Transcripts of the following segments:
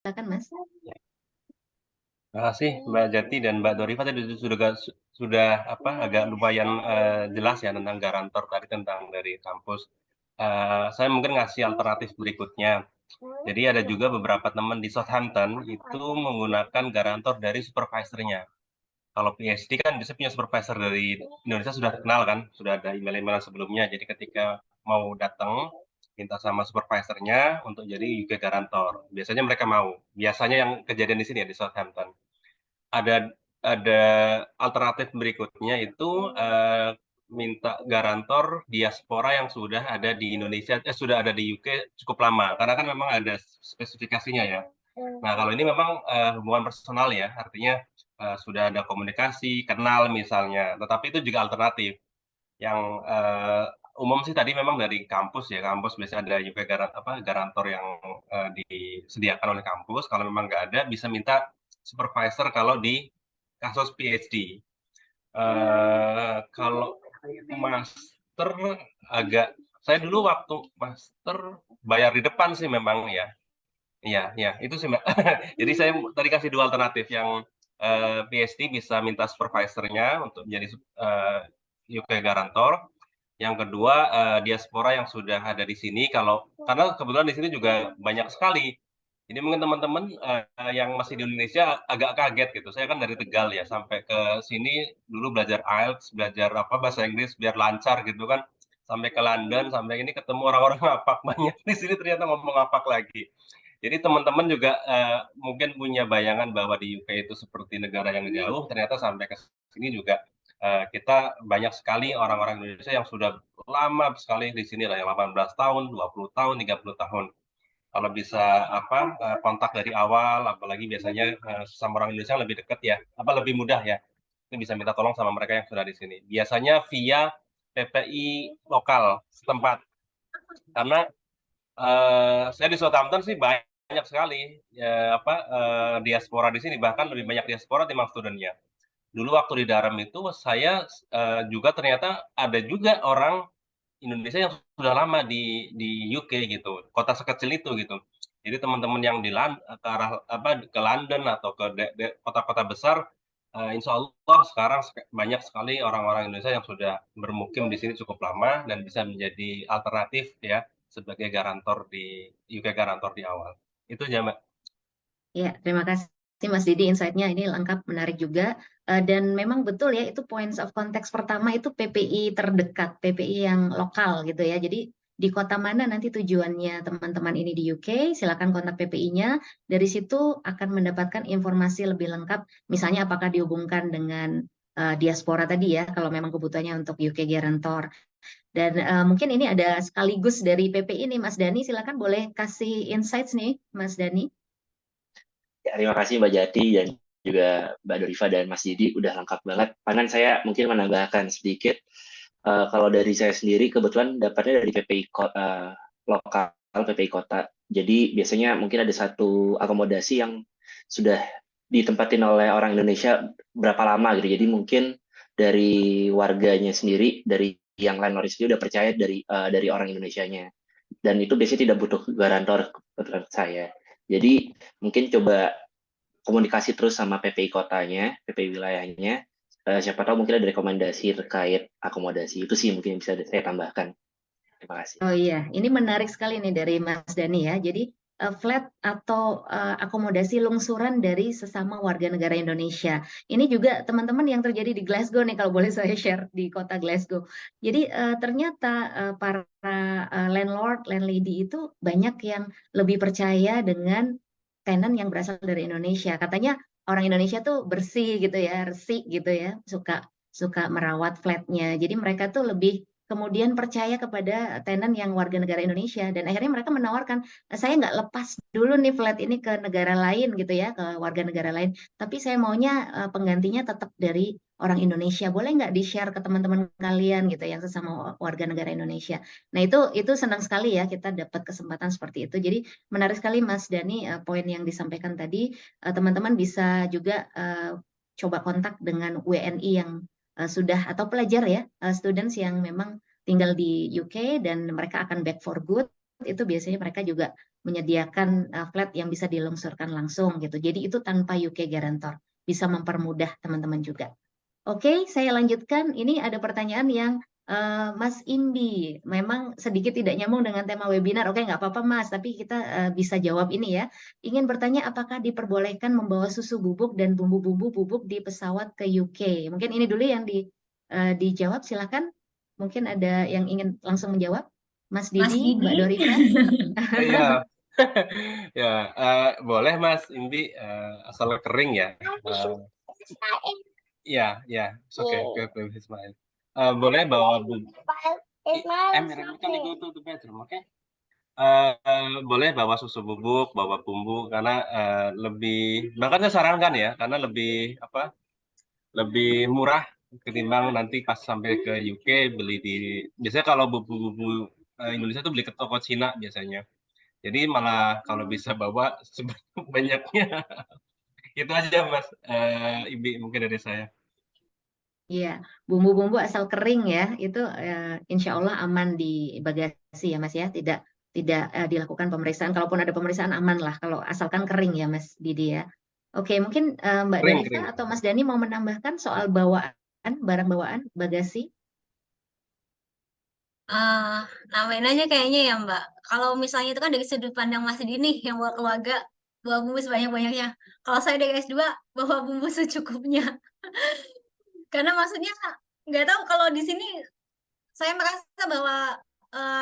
Silakan Mas. Terima kasih Mbak Jati dan Mbak Dorifa tadi sudah agak lumayan jelas ya tentang garantor tadi tentang dari kampus. Saya mungkin ngasih alternatif berikutnya. Jadi ada juga beberapa teman di Southampton itu menggunakan garantor dari supervisornya. Kalau PhD kan biasanya punya supervisor dari Indonesia sudah kenal kan, sudah ada email-email sebelumnya. Jadi ketika mau datang minta sama supervisornya untuk jadi UK garantor. Biasanya mereka mau. Biasanya yang kejadian di sini ya di Southampton. Ada alternatif berikutnya itu minta garantor diaspora yang sudah ada di Indonesia, sudah ada di UK cukup lama, karena kan memang ada spesifikasinya ya. Nah, kalau ini memang hubungan personal ya, artinya sudah ada komunikasi, kenal misalnya, tetapi itu juga alternatif. Yang umum sih tadi memang dari kampus ya, kampus biasanya ada juga garantor yang disediakan oleh kampus. Kalau memang nggak ada, bisa minta supervisor kalau di kasus PhD. Kalau master agak, saya dulu waktu master bayar di depan sih memang ya. Iya, iya, itu sih Mbak. Jadi saya tadi kasih dua alternatif yang PhD bisa minta supervisornya untuk jadi UK garantor. Yang kedua diaspora yang sudah ada di sini karena kebetulan di sini juga banyak sekali. Jadi mungkin teman-teman yang masih di Indonesia agak kaget gitu. Saya kan dari Tegal ya sampai ke sini dulu belajar IELTS, belajar bahasa Inggris biar lancar gitu kan. Sampai ke London, sampai ini ketemu orang-orang ngapak banyak di sini ternyata ngomong ngapak lagi. Jadi teman-teman juga mungkin punya bayangan bahwa di UK itu seperti negara yang jauh, ternyata sampai ke sini juga kita banyak sekali orang-orang Indonesia yang sudah lama sekali di sini lah, yang 18 tahun, 20 tahun, 30 tahun. Kalau bisa kontak dari awal, apalagi biasanya sama orang Indonesia lebih dekat ya, lebih mudah ya. Itu bisa minta tolong sama mereka yang sudah di sini. Biasanya via PPI lokal setempat. Karena saya di Southampton sih banyak sekali diaspora di sini, bahkan lebih banyak diaspora timbang studentnya. Dulu waktu di Durham itu saya juga ternyata ada juga orang Indonesia yang sudah lama di UK gitu, kota sekecil itu gitu. Jadi teman-teman yang ke arah ke London atau ke kota-kota besar, insya Allah sekarang banyak sekali orang-orang Indonesia yang sudah bermukim di sini cukup lama dan bisa menjadi alternatif ya sebagai garantor di UK garantor di awal. Itu aja Mbak. Ya, terima kasih Mas Didi, insight-nya ini lengkap, menarik juga. Dan memang betul ya, itu points of context pertama itu PPI terdekat, PPI yang lokal gitu ya. Jadi di kota mana nanti tujuannya teman-teman ini di UK, silakan kontak PPI-nya. Dari situ akan mendapatkan informasi lebih lengkap, misalnya apakah dihubungkan dengan diaspora tadi ya, kalau memang kebutuhannya untuk UK Guarantor. Dan mungkin ini ada sekaligus dari PPI nih, Mas Dani, silakan boleh kasih insights nih, Mas Dani. Ya, terima kasih Mbak Jati dan juga Mbak Dorifa dan Mas Didi udah lengkap banget. Bahkan saya mungkin menambahkan sedikit. Kalau dari saya sendiri kebetulan dapatnya dari PPI lokal, PPI kota. Jadi biasanya mungkin ada satu akomodasi yang sudah ditempatin oleh orang Indonesia berapa lama gitu. Jadi mungkin dari warganya sendiri, dari yang landlord sendiri udah percaya dari orang Indonesianya. Dan itu biasanya tidak butuh garantor kebetulan saya. Jadi mungkin coba komunikasi terus sama PPI kotanya, PPI wilayahnya. Siapa tahu mungkin ada rekomendasi terkait akomodasi. Itu sih mungkin bisa saya tambahkan. Terima kasih. Oh iya, ini menarik sekali nih dari Mas Dani ya. Jadi flat atau akomodasi lungsuran dari sesama warga negara Indonesia. Ini juga teman-teman yang terjadi di Glasgow nih kalau boleh saya share di kota Glasgow. Jadi ternyata para landlord, landlady itu banyak yang lebih percaya dengan tenant yang berasal dari Indonesia. Katanya orang Indonesia tuh bersih gitu ya, resik gitu ya, suka suka merawat flatnya. Jadi mereka tuh lebih kemudian percaya kepada tenan yang warga negara Indonesia dan akhirnya mereka menawarkan saya nggak lepas dulu nih flat ini ke negara lain gitu ya, ke warga negara lain, tapi saya maunya penggantinya tetap dari orang Indonesia, boleh nggak di-share ke teman-teman kalian gitu yang sesama warga negara Indonesia. Nah itu senang sekali ya kita dapat kesempatan seperti itu. Jadi menarik sekali Mas Dani poin yang disampaikan tadi. Teman-teman bisa juga coba kontak dengan WNI yang sudah atau pelajar ya, students yang memang tinggal di UK dan mereka akan back for good, itu biasanya mereka juga menyediakan flat yang bisa dilungsurkan langsung gitu. Jadi itu tanpa UK guarantor, bisa mempermudah teman-teman juga. Oke, saya lanjutkan. Ini ada pertanyaan yang Mas Imbi, memang sedikit tidak nyambung dengan tema webinar. Oke, nggak apa-apa Mas, tapi kita bisa jawab ini ya. Ingin bertanya apakah diperbolehkan membawa susu bubuk dan bumbu-bumbu bubuk di pesawat ke UK? Mungkin ini dulu yang dijawab, silakan. Mungkin ada yang ingin langsung menjawab. Mas Mas Didi, Mbak Didi. Dorifa. Iya. Ya, boleh Mas Indi, asal kering ya. Ya, ya, okay, okay, Ismail. Boleh bawa bumbu. Can you go to the bedroom, okay? Boleh bawa susu bubuk, bawa bumbu karena lebih, bahkan saya sarankan ya, karena lebih apa? Lebih murah ketimbang nanti pas sampai ke UK beli di. Biasanya kalau bumbu-bumbu Indonesia tuh beli ke toko Cina biasanya. Jadi malah kalau bisa bawa sebanyak-banyaknya. Itu aja Mas, Ibi mungkin dari saya. Iya, bumbu-bumbu asal kering ya, itu insya Allah aman di bagasi ya Mas ya, tidak dilakukan pemeriksaan. Kalaupun ada pemeriksaan aman lah, kalau asalkan kering ya Mas Didi ya. Oke, mungkin Mbak Kering, Dorifa kering. atau Mas Dani mau menambahkan soal bawaan, barang bawaan, bagasi? Namain aja kayaknya ya Mbak. Kalau misalnya itu kan dari sudut pandang Mas Dini yang bawa keluarga, bawa bumbu sebanyak-banyaknya. Kalau saya dari S2, bawa bumbu secukupnya. Karena maksudnya nggak tahu kalau di sini saya merasa bahwa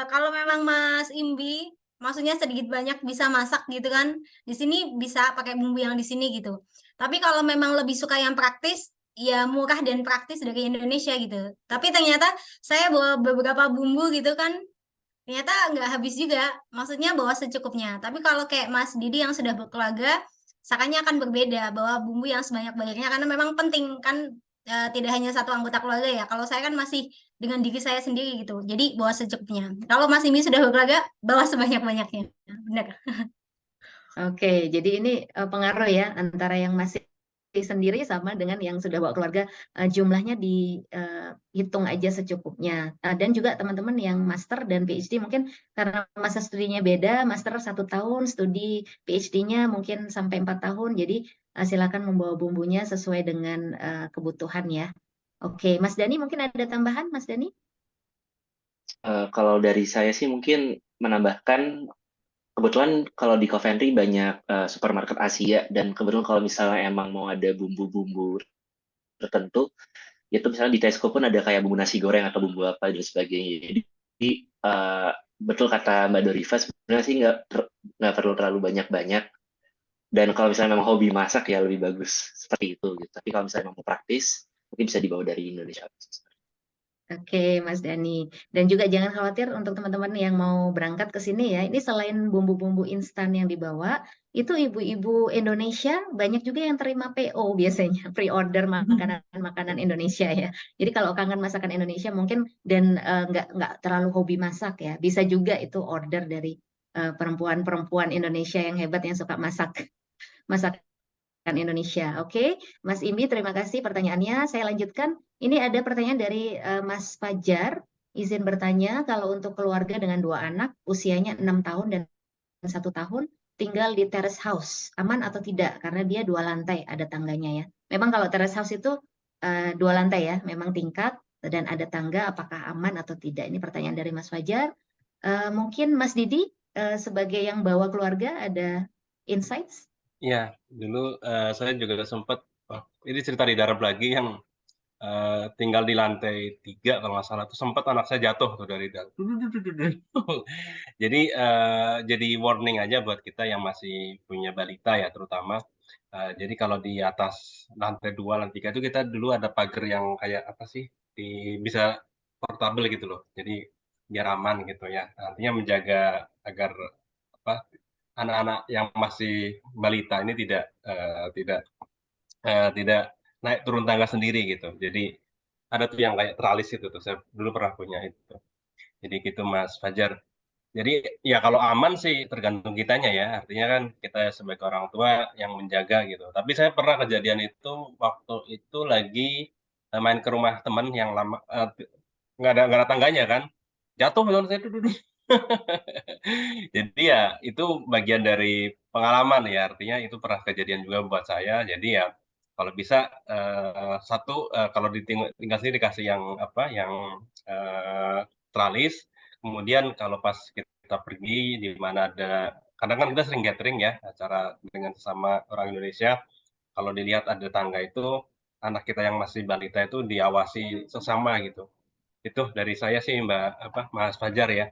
kalau memang Mas Imbi maksudnya sedikit banyak bisa masak gitu kan, di sini bisa pakai bumbu yang di sini gitu. Tapi kalau memang lebih suka yang praktis, ya murah dan praktis dari Indonesia gitu. Tapi ternyata saya bawa beberapa bumbu gitu kan, ternyata nggak habis juga. Maksudnya bawa secukupnya. Tapi kalau kayak Mas Didi yang sudah berkeluarga, sakanya akan berbeda, bawa bumbu yang sebanyak-banyaknya karena memang penting kan, tidak hanya satu anggota keluarga ya. Kalau saya kan masih dengan diri saya sendiri gitu. Jadi bawa secukupnya. Kalau Mas Imi sudah berkeluarga, bawa sebanyak-banyaknya. Benar. Oke, jadi ini pengaruh ya antara yang masih sendiri sama dengan yang sudah bawa keluarga, jumlahnya dihitung aja secukupnya. Dan juga teman-teman yang master dan PhD mungkin karena masa studinya beda, master 1 tahun, studi PhD-nya mungkin sampai 4 tahun, jadi silakan membawa bumbunya sesuai dengan kebutuhan ya. Oke, Mas Dani mungkin ada tambahan, Mas Dani? Kalau dari saya sih mungkin menambahkan, kebetulan kalau di Coventry banyak supermarket Asia, dan kebetulan kalau misalnya emang mau ada bumbu-bumbu tertentu, itu misalnya di Tesco pun ada kayak bumbu nasi goreng atau bumbu apa dan sebagainya. Jadi betul kata Mbak Dorifa, sebenarnya sih nggak perlu terlalu banyak-banyak. Dan kalau misalnya memang hobi masak ya lebih bagus seperti itu gitu. Tapi kalau misalnya memang mau praktis, mungkin bisa dibawa dari Indonesia. Oke, Mas Dani. Dan juga jangan khawatir untuk teman-teman yang mau berangkat ke sini ya. Ini selain bumbu-bumbu instan yang dibawa, itu ibu-ibu Indonesia banyak juga yang terima PO biasanya, pre-order makanan-makanan Indonesia ya. Jadi kalau kangen masakan Indonesia mungkin dan nggak terlalu hobi masak ya, bisa juga itu order dari perempuan-perempuan Indonesia yang hebat yang suka masakan Indonesia. Oke, Mas Imbi, terima kasih pertanyaannya. Saya lanjutkan. Ini ada pertanyaan dari Mas Fajar. Izin bertanya, kalau untuk keluarga dengan 2 anak, usianya 6 tahun dan 1 tahun, tinggal di terrace house, aman atau tidak? Karena dia 2 lantai, ada tangganya ya. Memang kalau terrace house itu 2 lantai ya, memang tingkat dan ada tangga, apakah aman atau tidak? Ini pertanyaan dari Mas Fajar. Mungkin Mas Didi, sebagai yang bawa keluarga, ada insights? Iya, dulu saya juga sempat, ini cerita di darat lagi yang tinggal di lantai 3 kalau nggak salah tuh sempat anak saya jatuh tuh dari dalam. Jadi warning aja buat kita yang masih punya balita ya terutama. Jadi kalau di atas lantai 2, lantai 3 itu kita dulu ada pagar yang kayak apa sih, bisa portable gitu loh. Jadi biar aman gitu ya. Artinya menjaga agar apa, anak-anak yang masih balita ini tidak naik turun tangga sendiri gitu. Jadi ada tuh yang kayak teralis itu tuh, saya dulu pernah punya itu. Jadi gitu Mas Fajar. Jadi ya kalau aman sih tergantung kitanya ya, artinya kan kita sebagai orang tua yang menjaga gitu. Tapi saya pernah kejadian itu waktu itu lagi main ke rumah teman yang lama, nggak ada tangganya kan, jatuh menurut saya tuh dulu. Jadi ya itu bagian dari pengalaman ya, artinya itu pernah kejadian juga buat saya. Jadi ya kalau bisa kalau tinggal sini dikasih yang apa, yang tralis. Kemudian kalau pas kita pergi di mana ada, kadang kan kita sering gathering ya acara dengan sesama orang Indonesia. Kalau dilihat ada tangga itu, anak kita yang masih balita itu diawasi sesama gitu. Itu dari saya sih Mas Fajar ya.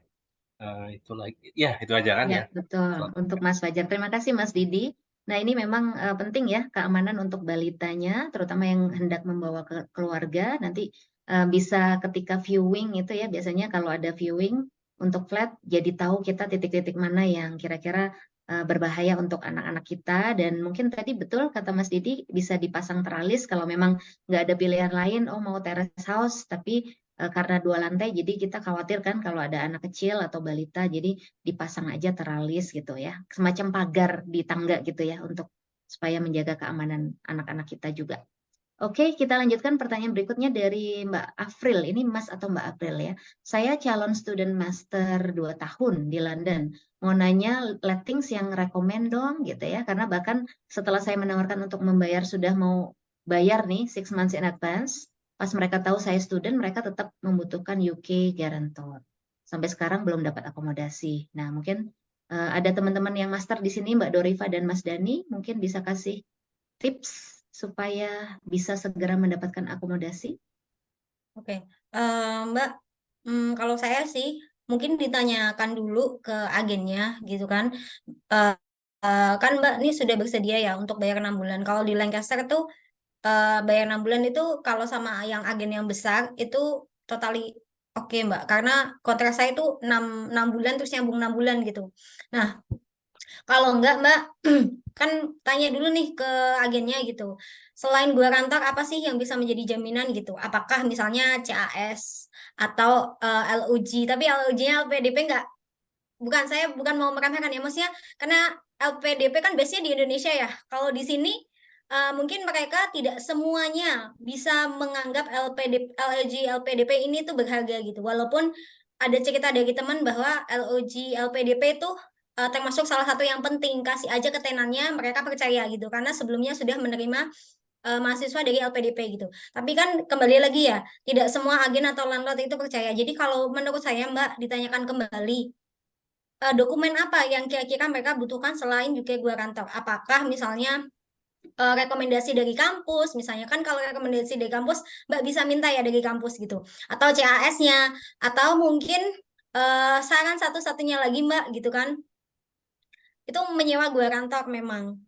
Itu lagi, ya itu aja kan Ya, ya. betul. Untuk Mas Fajar. Terima kasih Mas Didi. Nah, ini memang penting ya keamanan untuk balitanya, terutama yang hendak membawa ke keluarga. Nanti bisa ketika viewing itu ya, biasanya kalau ada viewing untuk flat, jadi tahu kita titik-titik mana yang kira-kira berbahaya untuk anak-anak kita. Dan mungkin tadi betul kata Mas Didi, bisa dipasang teralis kalau memang nggak ada pilihan lain, oh mau terrace house, tapi karena 2 lantai, jadi kita khawatir kan kalau ada anak kecil atau balita, jadi dipasang aja teralis gitu ya, semacam pagar di tangga gitu ya, untuk supaya menjaga keamanan anak-anak kita juga. Oke, kita lanjutkan pertanyaan berikutnya dari Mbak Afril. Ini Mas atau Mbak April ya. Saya calon student master 2 tahun di London. Mau nanya lettings yang rekomend dong gitu ya. Karena bahkan setelah saya menawarkan untuk membayar, sudah mau bayar nih 6 months in advance. Pas mereka tahu saya student, mereka tetap membutuhkan UK guarantor. Sampai sekarang belum dapat akomodasi. Nah, mungkin ada teman-teman yang master di sini, Mbak Dorifa dan Mas Dani, mungkin bisa kasih tips supaya bisa segera mendapatkan akomodasi. Oke, Mbak, kalau saya sih mungkin ditanyakan dulu ke agennya gitu kan. Eh, kan Mbak ini sudah bersedia ya untuk bayar 6 bulan. Kalau di Lancaster tuh bayar 6 bulan itu kalau sama yang agen yang besar itu totally oke Mbak. Karena kontrak saya itu 6 bulan terus nyambung 6 bulan gitu. Nah, kalau enggak Mbak, kan tanya dulu nih ke agennya gitu. Selain gua kantor, apa sih yang bisa menjadi jaminan gitu? Apakah misalnya CAS atau LUG? Tapi LUG-nya LPDP enggak. Saya bukan mau meremehkan ya, maksudnya karena LPDP kan biasanya di Indonesia ya. Kalau di sini mungkin mereka tidak semuanya bisa menganggap LUG, LPDP ini tuh berharga gitu. Walaupun ada cerita dari teman bahwa LUG, LPDP itu termasuk salah satu yang penting, kasih aja ke tenannya, mereka percaya gitu karena sebelumnya sudah menerima mahasiswa dari LPDP gitu. Tapi kan kembali lagi ya, tidak semua agen atau landlord itu percaya. Jadi kalau menurut saya Mbak ditanyakan kembali dokumen apa yang kira-kira mereka butuhkan selain UK Guarantor. Apakah misalnya rekomendasi dari kampus, misalnya kan kalau rekomendasi dari kampus Mbak bisa minta ya dari kampus gitu, atau CAS-nya, atau mungkin saran satu-satunya lagi Mbak gitu kan, itu menyewa guarantor memang.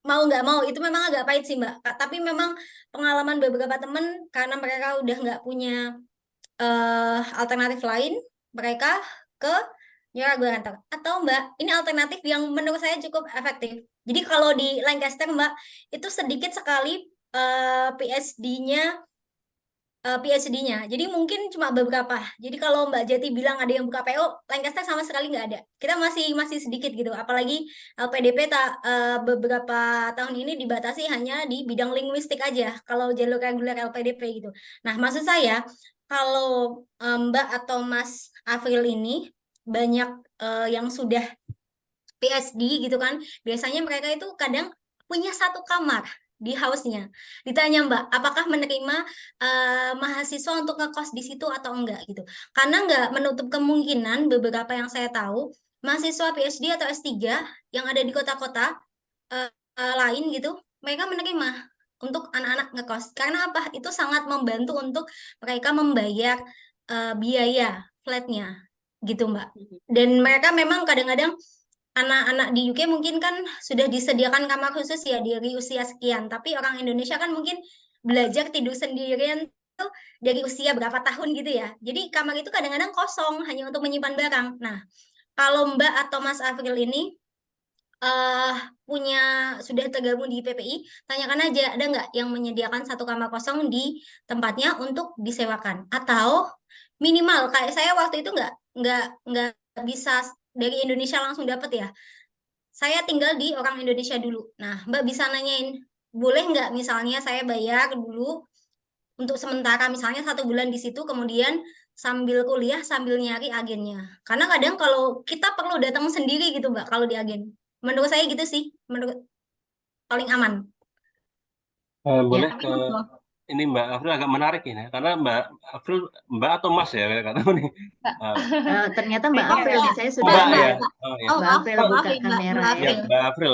Mau nggak mau, itu memang agak pahit sih Mbak, tapi memang pengalaman beberapa teman karena mereka udah nggak punya alternatif lain, mereka ke nyewa guarantor. Atau Mbak, ini alternatif yang menurut saya cukup efektif. Jadi kalau di Lancaster Mbak, itu sedikit sekali PSD-nya. Jadi mungkin cuma beberapa. Jadi kalau Mbak Jati bilang ada yang buka PO, Lancaster sama sekali nggak ada. Kita masih sedikit gitu. Apalagi LPDP beberapa tahun ini dibatasi hanya di bidang linguistik aja. Kalau jalur reguler LPDP gitu. Nah, maksud saya kalau Mbak atau Mas Afril ini banyak yang sudah PSD gitu kan, biasanya mereka itu kadang punya 1 kamar di house-nya. Ditanya Mbak, apakah menerima mahasiswa untuk ngekos di situ atau enggak gitu. Karena enggak menutup kemungkinan beberapa yang saya tahu, mahasiswa PhD atau S3 yang ada di kota-kota lain gitu, mereka menerima untuk anak-anak ngekos. Karena apa? Itu sangat membantu untuk mereka membayar biaya flatnya gitu Mbak. Dan mereka memang kadang-kadang anak-anak di UK mungkin kan sudah disediakan kamar khusus ya dari usia sekian, tapi orang Indonesia kan mungkin belajar tidur sendirian tuh dari usia berapa tahun gitu ya. Jadi kamar itu kadang-kadang kosong hanya untuk menyimpan barang. Nah, kalau Mbak atau Mas Afril ini sudah tergabung di PPI, tanyakan aja ada nggak yang menyediakan 1 kamar kosong di tempatnya untuk disewakan, atau minimal kayak saya waktu itu nggak bisa dari Indonesia langsung dapat ya. Saya tinggal di orang Indonesia dulu. Nah, Mbak bisa nanyain, boleh nggak misalnya saya bayar dulu untuk sementara misalnya 1 bulan di situ, kemudian sambil kuliah sambil nyari agennya. Karena kadang kalau kita perlu datang sendiri gitu Mbak kalau di agen. Menurut saya gitu sih, menurut paling aman. Boleh Ya, Tapi ke gitu. ini Mbak April agak menarik ini karena Mbak April Mbak atau Mas ya kata nih. Mbak. Eh, ternyata Mbak Beda April ya. nih, saya sudah Mbak Mbak, ya. Mbak. Oh ya. Oh, Mbak maaf, April Oh, maaf buka ya Mbak, kamera Mbak ya ya. April. Mbak April.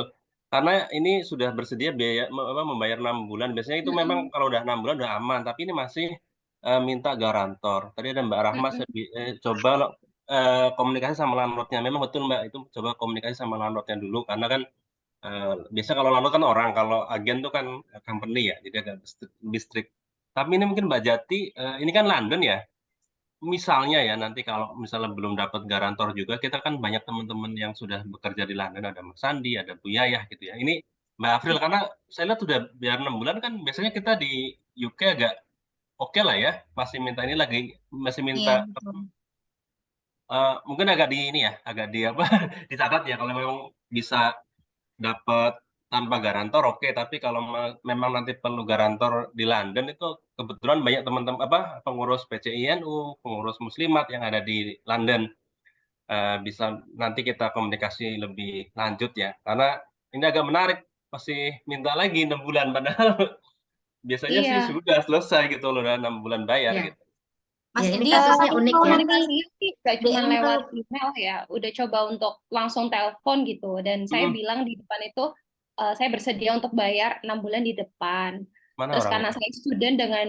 Karena ini sudah bersedia biaya membayar 6 bulan. Biasanya itu memang Mm-mm. kalau udah 6 bulan udah aman, tapi ini masih minta garantor. Tadi ada Mbak Rahma Mm-mm. coba komunikasi sama landlordnya. Memang betul Mbak itu coba komunikasi sama landlordnya dulu karena kan biasa kalau landlord kan orang, kalau agen tuh kan company ya, jadi agak lebih strict. Tapi ini mungkin Mbak Jati, ini kan London ya. Misalnya ya nanti kalau misalnya belum dapat garantor juga, kita kan banyak teman-teman yang sudah bekerja di London, ada Mas Sandi, ada Bu Yayah gitu ya. Ini Mbak April, karena saya lihat sudah biar 6 bulan kan biasanya kita di UK agak oke lah ya, masih minta ini lagi, masih Iya, minta betul. mungkin agak di ini ya, agak di apa, dicatat ya kalau memang bisa dapat tanpa garantor oke, tapi kalau memang nanti perlu garantor di London itu kebetulan banyak teman-teman apa pengurus PCINU, pengurus Muslimat yang ada di London. Bisa nanti kita komunikasi lebih lanjut ya, karena ini agak menarik, masih minta lagi 6 bulan, padahal biasanya sih Iya. sudah selesai gitu loh, udah 6 bulan bayar Ya, gitu. ya Mas ini Didi kasusnya Tapi unik kalau ya. komunikasinya sih nggak cuma DM ke lewat email ya, udah coba untuk langsung telepon gitu. Dan saya Mhm, bilang di depan itu saya bersedia untuk bayar 6 bulan di depan. mana Terus karena orangnya? saya student dengan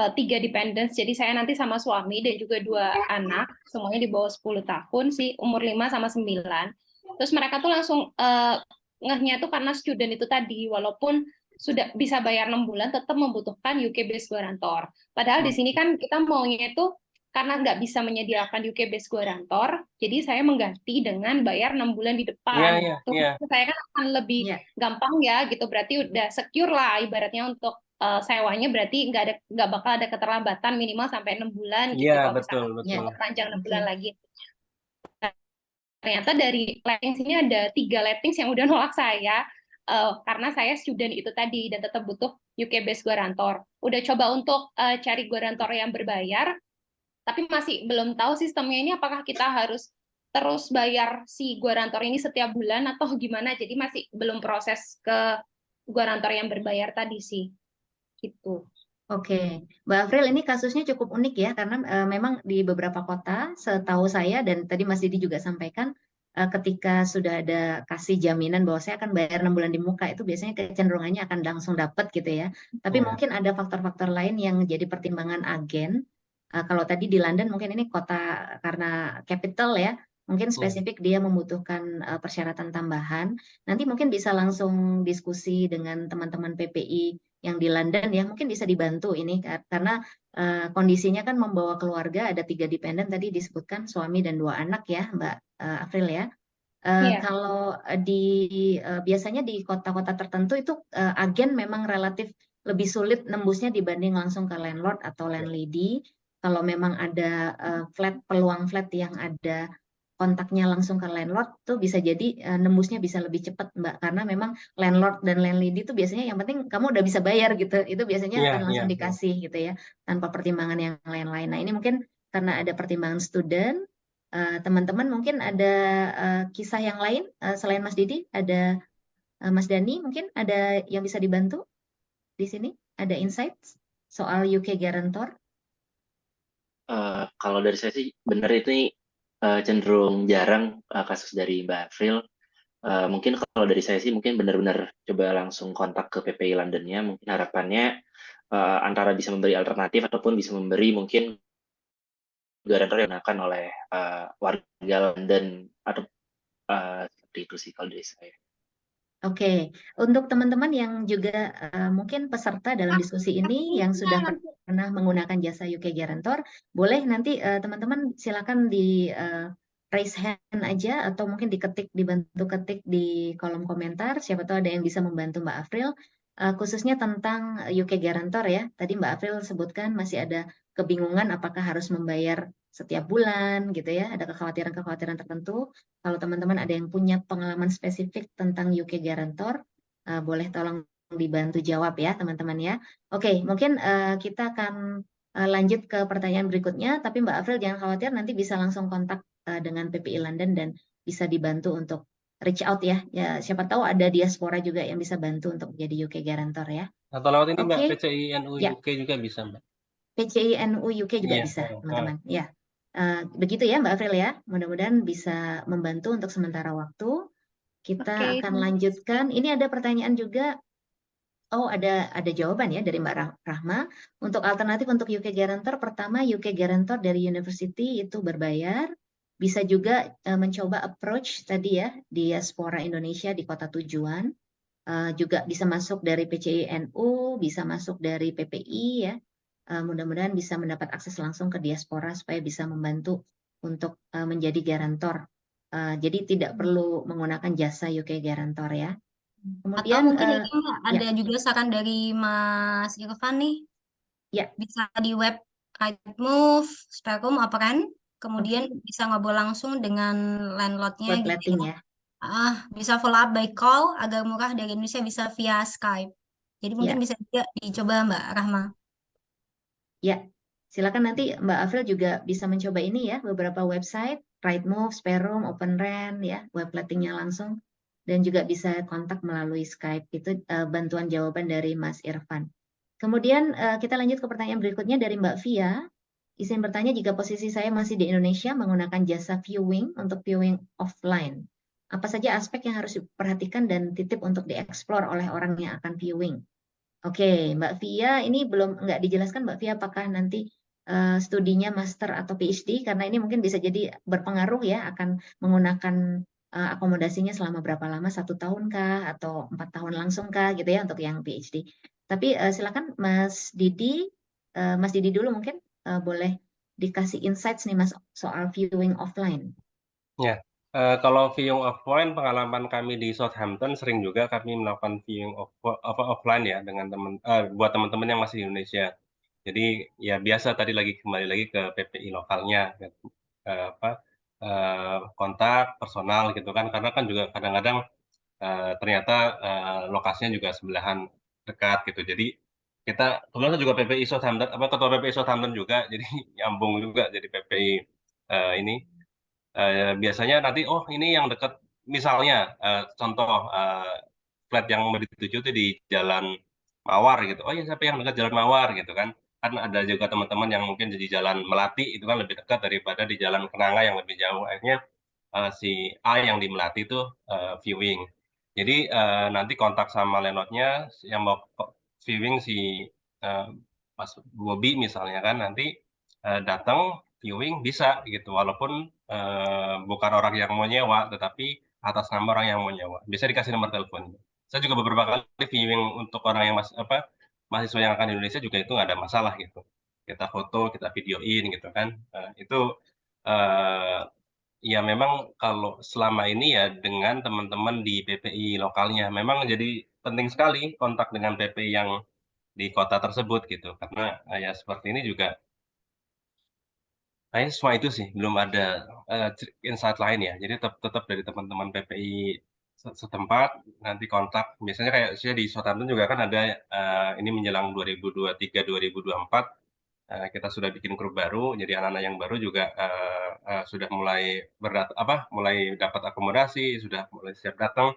3 dependents, jadi saya nanti sama suami dan juga 2 anak, semuanya di bawah 10 tahun sih, umur 5 sama 9. Terus mereka tuh langsung ngehnya tuh karena student itu tadi, walaupun sudah bisa bayar 6 bulan, tetap membutuhkan UK based guarantor. Padahal di Hmm. sini kan kita maunya itu karena nggak bisa menyediakan UK based guarantor, jadi saya mengganti dengan bayar 6 bulan di Iya, depan. iya, Tuh iya. saya kan akan lebih Ya, gampang ya gitu, berarti udah secure lah ibaratnya untuk sewanya, berarti nggak bakal ada keterlambatan minimal sampai 6 bulan Iya, gitu kalau betul, misalkan ya, betul. perpanjang 6 oke. bulan lagi. Ternyata dari lettingsnya ada 3 lettings yang udah nolak saya karena saya student itu tadi dan tetap butuh UK based guarantor. Udah coba untuk cari guarantor yang berbayar, tapi masih belum tahu sistemnya ini apakah kita harus terus bayar si guarantor ini setiap bulan atau gimana. Jadi masih belum proses ke guarantor yang berbayar tadi sih. Gitu. Oke, Mbak April, ini kasusnya cukup unik ya, karena memang di beberapa kota, setahu saya, dan tadi Mas Didi juga sampaikan, ketika sudah ada kasih jaminan bahwa saya akan bayar 6 bulan di muka, itu biasanya kecenderungannya akan langsung dapat gitu ya. Tapi Iya, mungkin ada faktor-faktor lain yang jadi pertimbangan agen. Kalau tadi di London mungkin ini kota karena capital ya, mungkin iya. spesifik dia membutuhkan persyaratan tambahan. Nanti mungkin bisa langsung diskusi dengan teman-teman PPI yang di London ya, mungkin bisa dibantu ini karena kondisinya kan membawa keluarga, ada 3 dependen tadi disebutkan, suami dan 2 anak ya Mbak April ya. Iya. Kalau biasanya di kota-kota tertentu itu agen memang relatif lebih sulit nembusnya dibanding langsung ke landlord atau landlady. Kalau memang ada peluang flat yang ada kontaknya langsung ke landlord tuh bisa jadi nembusnya bisa lebih cepat Mbak, karena memang landlord dan landlady itu biasanya yang penting kamu udah bisa bayar gitu, itu biasanya Iya, akan iya, langsung iya. dikasih gitu ya, tanpa pertimbangan yang lain-lain. Nah ini mungkin karena ada pertimbangan student, teman-teman mungkin ada kisah yang lain selain Mas Didi, ada Mas Dani mungkin ada yang bisa dibantu di sini, ada insights soal UK Guarantor. Kalau dari saya sih benar itu cenderung jarang kasus dari Mbak April. Mungkin kalau dari saya sih mungkin benar-benar coba langsung kontak ke PPI Londonnya. Mungkin harapannya antara bisa memberi alternatif ataupun bisa memberi mungkin garantor yang digunakan oleh warga London atau seperti itu sih kalau dari saya. Oke, untuk teman-teman yang juga mungkin peserta dalam diskusi ini yang sudah pernah menggunakan jasa UK Guarantor, boleh nanti teman-teman silakan di raise hand aja atau mungkin dibantu ketik di kolom komentar. Siapa tahu ada yang bisa membantu Mbak April, khususnya tentang UK Guarantor ya. Tadi Mbak April sebutkan masih ada kebingungan apakah harus membayar setiap bulan gitu ya. Ada kekhawatiran-kekhawatiran tertentu. Kalau teman-teman ada yang punya pengalaman spesifik tentang UK Guarantor, boleh tolong dibantu jawab ya teman-teman ya. Oke, mungkin kita akan lanjut ke pertanyaan berikutnya, tapi Mbak Afril jangan khawatir, nanti bisa langsung kontak dengan PPI London dan bisa dibantu untuk reach out ya. Ya, siapa tahu ada diaspora juga yang bisa bantu untuk jadi UK Guarantor ya. Atau lewat ini Mbak, Oke, PCINU ya. UK juga bisa Mbak. PCINU UK juga Iya. bisa, teman-teman. Ya, begitu ya Mbak Afril ya. Mudah-mudahan bisa membantu untuk sementara waktu. Kita Oke. akan lanjutkan. Ini ada pertanyaan juga. Oh, ada jawaban ya dari Mbak Rahma. Untuk alternatif untuk UK Guarantor, pertama UK Guarantor dari university itu berbayar. Bisa juga mencoba approach tadi ya, diaspora Indonesia di kota tujuan. Juga bisa masuk dari PCINU, bisa masuk dari PPI ya. Mudah-mudahan bisa mendapat akses langsung ke diaspora supaya bisa membantu untuk menjadi garantor. Jadi tidak perlu menggunakan jasa UK Guarantor ya. Atau Kemudian mungkin ini Mbak, ada juga saran dari Mas Irfan nih. Ya. Bisa di web Rightmove, Sperum, Operen, kemudian bisa ngobrol langsung dengan landlordnya gitu letting ya. ya. Bisa follow up by call, agar murah dari Indonesia bisa via Skype. Jadi mungkin bisa juga dicoba Mbak Rahma. Ya, silakan nanti Mbak Afril juga bisa mencoba ini ya, beberapa website, Rightmove, Sperum, OpenRent ya, web lettingnya langsung. Dan juga bisa kontak melalui Skype. Itu bantuan jawaban dari Mas Irfan. Kemudian kita lanjut ke pertanyaan berikutnya dari Mbak Via. Izin bertanya, jika posisi saya masih di Indonesia menggunakan jasa viewing untuk viewing offline, apa saja aspek yang harus diperhatikan dan titip untuk dieksplor oleh orang yang akan viewing? Oke, Mbak Via, ini belum nggak dijelaskan Mbak Via apakah nanti studinya master atau PhD, karena ini mungkin bisa jadi berpengaruh ya, akan menggunakan akomodasinya selama berapa lama, 1 tahun kah, atau 4 tahun langsung kah, gitu ya, untuk yang PhD. Tapi silakan Mas Didi dulu mungkin boleh dikasih insights nih Mas soal viewing offline. Ya, kalau viewing offline, pengalaman kami di Southampton sering juga kami melakukan viewing offline ya dengan buat teman-teman yang masih di Indonesia. Jadi ya biasa tadi kembali lagi ke PPI lokalnya, kontak personal gitu kan, karena kan juga kadang-kadang ternyata lokasinya juga sebelahan dekat gitu. Jadi kita kebetulan juga PPI Southampton, ketua PPI Southampton juga, jadi nyambung juga jadi PPI ini. Biasanya nanti, oh ini yang dekat, misalnya contoh flat yang mau dituju itu di Jalan Mawar gitu. Oh ya, siapa yang dekat Jalan Mawar gitu kan. Kan ada juga teman-teman yang mungkin di Jalan Melati itu kan lebih dekat daripada di Jalan Kenanga yang lebih jauh. Akhirnya si A yang di Melati itu viewing. Jadi nanti kontak sama landlord-nya yang mau viewing si Mas Bobi misalnya kan, nanti datang viewing bisa gitu, walaupun bukan orang yang mau nyewa, tetapi atas nama orang yang mau nyewa. Bisa dikasih nomor telepon. Saya juga beberapa kali viewing untuk orang yang mahasiswa yang akan di Indonesia juga itu nggak ada masalah gitu. Kita foto, kita videoin gitu kan. Itu ya memang kalau selama ini ya dengan teman-teman di PPI lokalnya, memang jadi penting sekali kontak dengan PPI yang di kota tersebut gitu. Karena ya seperti ini juga kayaknya semua itu sih, belum ada insight lain ya. Jadi tetap dari teman-teman PPI setempat nanti kontak. Biasanya kayak saya di Southampton juga kan ada ini menjelang 2023 2024 kita sudah bikin grup baru. Jadi anak-anak yang baru juga sudah mulai mulai dapat akomodasi, sudah mulai siap datang.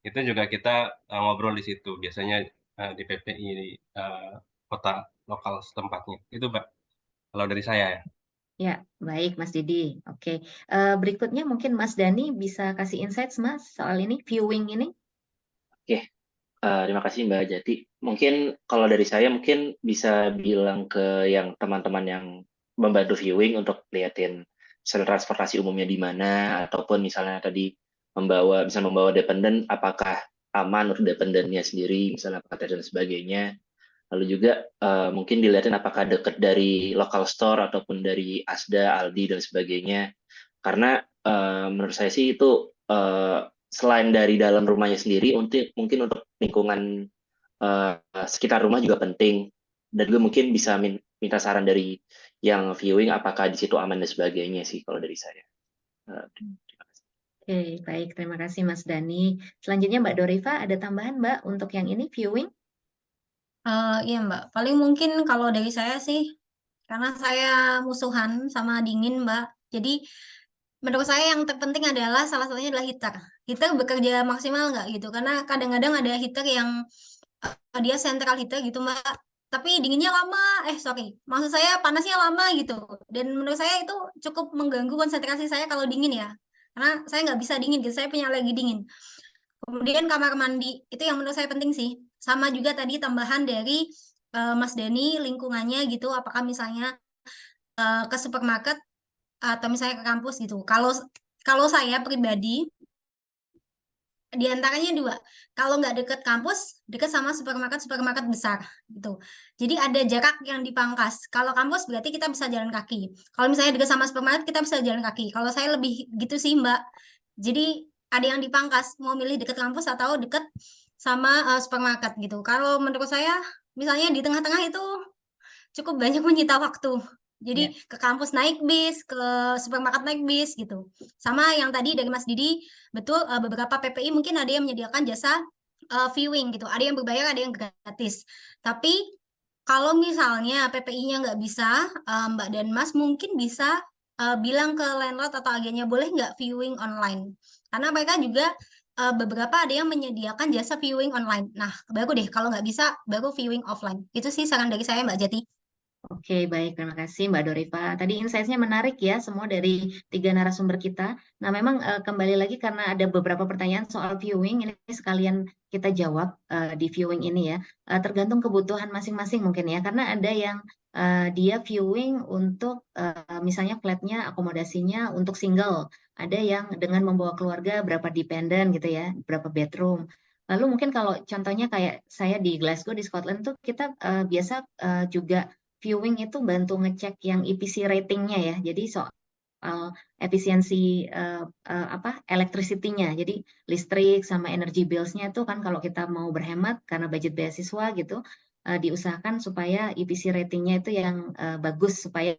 Itu juga kita ngobrol di situ. Biasanya di PPI kota lokal setempatnya. Itu Mbak, kalau dari saya ya. Ya, baik Mas Didi. Oke, berikutnya mungkin Mas Dani bisa kasih insights Mas soal ini, viewing ini. Oke, terima kasih Mbak Jati. Mungkin kalau dari saya mungkin bisa bilang ke yang teman-teman yang membantu viewing untuk liatin transportasi umumnya di mana, ataupun misalnya tadi bisa membawa dependen, apakah aman untuk dependennya sendiri, misalnya apakah dan sebagainya. Lalu juga mungkin dilihatin apakah dekat dari local store ataupun dari Asda, Aldi dan sebagainya. Karena menurut saya sih itu selain dari dalam rumahnya sendiri, mungkin untuk lingkungan sekitar rumah juga penting. Dan juga mungkin bisa minta saran dari yang viewing apakah di situ aman dan sebagainya sih kalau dari saya. Terima kasih. Oke, baik. Terima kasih Mas Dani. Selanjutnya Mbak Dorifa, ada tambahan Mbak untuk yang ini, viewing? Iya Mbak, paling mungkin kalau dari saya sih, karena saya musuhan sama dingin, Mbak. Jadi menurut saya yang terpenting adalah salah satunya adalah heater. Heater bekerja maksimal nggak gitu? Karena kadang-kadang ada heater yang dia central heater gitu, Mbak. Tapi dinginnya lama, maksud saya panasnya lama gitu. Dan menurut saya itu cukup mengganggu konsentrasi saya kalau dingin ya. Karena saya nggak bisa dingin gitu, saya punya alergi dingin. Kemudian kamar mandi, itu yang menurut saya penting sih. Sama juga tadi tambahan dari Mas Dani, lingkungannya gitu, apakah misalnya ke supermarket atau misalnya ke kampus gitu. Kalau saya pribadi, di antaranya dua. Kalau nggak deket kampus, deket sama supermarket besar gitu. Jadi ada jarak yang dipangkas. Kalau kampus berarti kita bisa jalan kaki. Kalau misalnya deket sama supermarket, kita bisa jalan kaki. Kalau saya lebih gitu sih, Mbak. Jadi ada yang dipangkas, mau milih deket kampus atau deket sama supermarket gitu. Kalau menurut saya, misalnya di tengah-tengah itu cukup banyak menyita waktu. Jadi ke kampus naik bis, ke supermarket naik bis gitu. Sama yang tadi dari Mas Didi, betul beberapa PPI mungkin ada yang menyediakan jasa viewing gitu. Ada yang berbayar, ada yang gratis. Tapi kalau misalnya PPI-nya nggak bisa, Mbak dan Mas mungkin bisa bilang ke landlord atau agennya boleh nggak viewing online. Karena mereka juga beberapa ada yang menyediakan jasa viewing online. Nah, baru deh kalau nggak bisa, baru viewing offline. Itu sih saran dari saya, Mbak Jati. Oke, baik. Terima kasih Mbak Dorifa. Tadi insight-nya menarik ya, semua dari 3 narasumber kita. Nah, memang kembali lagi karena ada beberapa pertanyaan soal viewing, ini sekalian kita jawab di viewing ini ya. Tergantung kebutuhan masing-masing mungkin ya, karena ada yang dia viewing untuk misalnya flatnya, akomodasinya untuk single. Ada yang dengan membawa keluarga berapa dependent gitu ya, berapa bedroom. Lalu mungkin kalau contohnya kayak saya di Glasgow, di Scotland tuh kita biasa juga viewing itu bantu ngecek yang EPC ratingnya ya. Jadi soal efisiensi electricity-nya. Jadi listrik sama energy bills-nya itu kan kalau kita mau berhemat karena budget beasiswa gitu, diusahakan supaya EPC ratingnya itu yang bagus supaya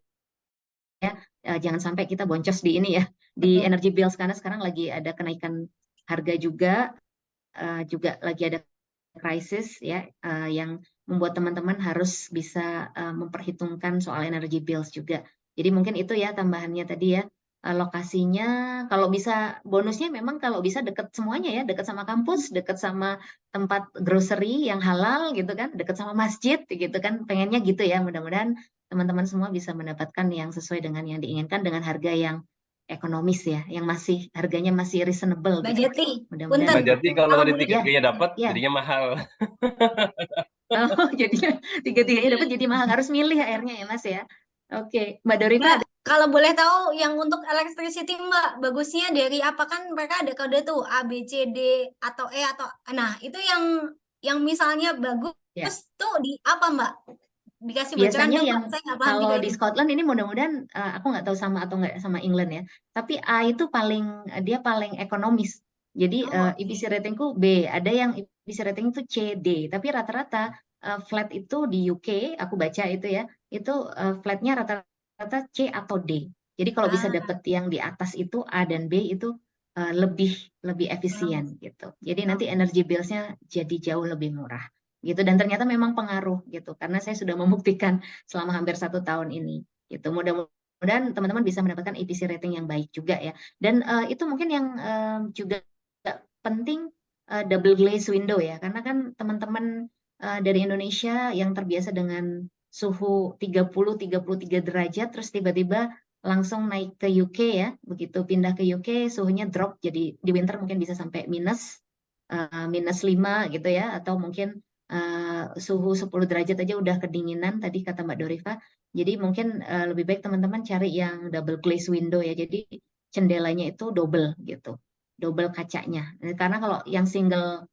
jangan sampai kita boncos di ini ya, di energy bills karena sekarang lagi ada kenaikan harga juga, juga lagi ada krisis ya, yang membuat teman-teman harus bisa memperhitungkan soal energy bills juga. Jadi mungkin itu ya tambahannya tadi ya, lokasinya kalau bisa bonusnya memang kalau bisa dekat semuanya ya, dekat sama kampus, dekat sama tempat grocery yang halal gitu kan, dekat sama masjid gitu kan, pengennya gitu ya. Mudah-mudahan teman-teman semua bisa mendapatkan yang sesuai dengan yang diinginkan dengan harga yang ekonomis ya, yang masih harganya masih reasonable Mbak gitu. Jati, Mudah-mudahan. Mbak Jati kalau Kalau tadi boleh- tiga-tiganya dapat, Ya. jadinya mahal. Oh, jadinya tiga-tiganya dapat jadi mahal. Harus milih akhirnya ya, Mas ya. Oke, Mbak Dorifa Mbak, ada kalau boleh tahu yang untuk electricity Mbak, bagusnya dari apa kan mereka ada kode tuh A, B, C, D atau E atau nah itu yang misalnya bagus ya. tuh di apa Mbak? Dikasih bocoran Biasanya dong yang Mbak, saya nggak paham kalau juga di itu. Scotland ini mudah-mudahan aku nggak tahu sama atau nggak sama England ya. Tapi A itu dia paling ekonomis. Jadi Oh, EPC ratingku B. Ada yang EPC rating itu C, D. Tapi rata-rata flat itu di UK, aku baca itu ya, itu flatnya rata-rata C atau D. Jadi kalau bisa Ah, dapet yang di atas itu A dan B itu lebih efisien gitu. Jadi nanti energy bills-nya jadi jauh lebih murah gitu, dan ternyata memang pengaruh gitu karena saya sudah membuktikan selama hampir 1 tahun ini gitu. Mudah-mudahan teman-teman bisa mendapatkan EPC rating yang baik juga ya, dan itu mungkin yang juga penting, double glaze window ya, karena kan teman-teman dari Indonesia yang terbiasa dengan suhu 30-33 derajat terus tiba-tiba langsung naik ke UK ya, begitu pindah ke UK suhunya drop, jadi di winter mungkin bisa sampai -5 gitu ya, atau mungkin suhu 10 derajat aja udah kedinginan tadi kata Mbak Dorifa. Jadi mungkin lebih baik teman-teman cari yang double glaze window ya. Jadi jendelanya itu double gitu. Double kacanya. Karena kalau yang single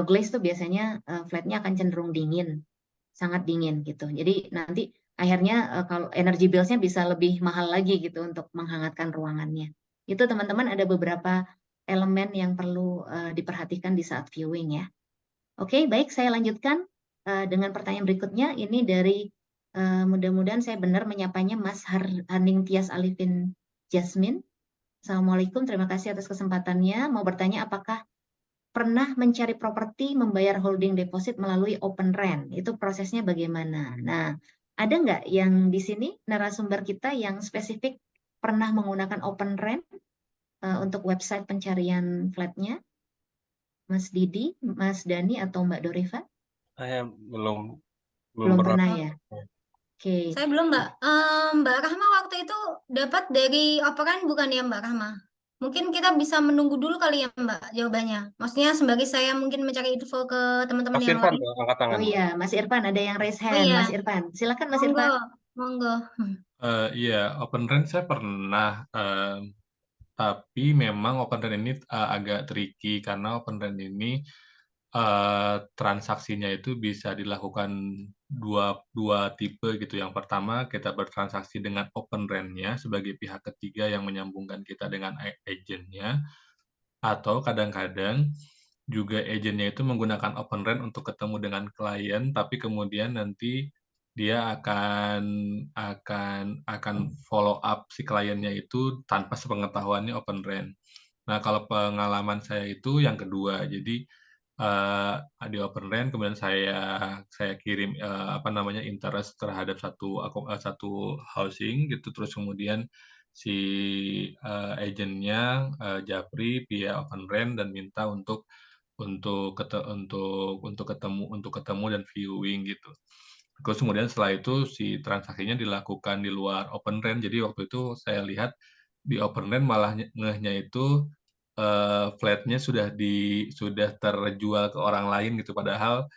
glaze tuh biasanya flatnya akan cenderung dingin. Sangat dingin gitu. Jadi nanti akhirnya kalau energy bills-nya bisa lebih mahal lagi gitu untuk menghangatkan ruangannya. Itu teman-teman ada beberapa elemen yang perlu diperhatikan di saat viewing ya. Oke, baik, saya lanjutkan dengan pertanyaan berikutnya. Ini dari mudah-mudahan saya benar menyapanya Mas Haning Tias Alifin Jasmine. Assalamualaikum, terima kasih atas kesempatannya. Mau bertanya apakah pernah mencari properti membayar holding deposit melalui open rent? Itu prosesnya bagaimana? Nah, Ada nggak yang di sini narasumber kita yang spesifik pernah menggunakan Open Rent untuk website pencarian flatnya? Mas Didi, Mas Dani, atau Mbak Dorifa? Saya belum Belum pernah. pernah ya? Oke. Saya belum, Mbak. Mbak Rahma waktu itu dapat dari Operan bukan ya, Mbak Rahma? Mungkin kita bisa menunggu dulu kali ya, Mbak, jawabannya. Maksudnya sebagai saya mungkin mencari info ke teman-teman Mas yang Irfan lain. tuh angkat tangan. Oh iya, Mas Irfan ada yang raise Oh hand. iya, Mas Irfan, silakan Mas monggo, Irfan. monggo. Iya, Open Rent saya pernah, tapi memang Open Rent ini agak tricky karena Open Rent ini transaksinya itu bisa dilakukan dua tipe gitu. Yang pertama kita bertransaksi dengan Open Rent-nya sebagai pihak ketiga yang menyambungkan kita dengan agentnya, atau kadang-kadang juga agentnya itu menggunakan Open Rent untuk ketemu dengan klien, tapi kemudian nanti dia akan follow up si kliennya itu tanpa sepengetahuannya Open Rent. Nah, kalau pengalaman saya itu yang kedua. Jadi di Open Rent kemudian saya kirim interest terhadap satu housing gitu, terus kemudian si agennya japri via Open Rent dan minta untuk ketemu dan viewing gitu. Terus kemudian setelah itu si transaksinya dilakukan di luar Open Rent. Jadi waktu itu saya lihat di Open Rent malah ngehnya itu flatnya sudah terjual ke orang lain gitu. Padahal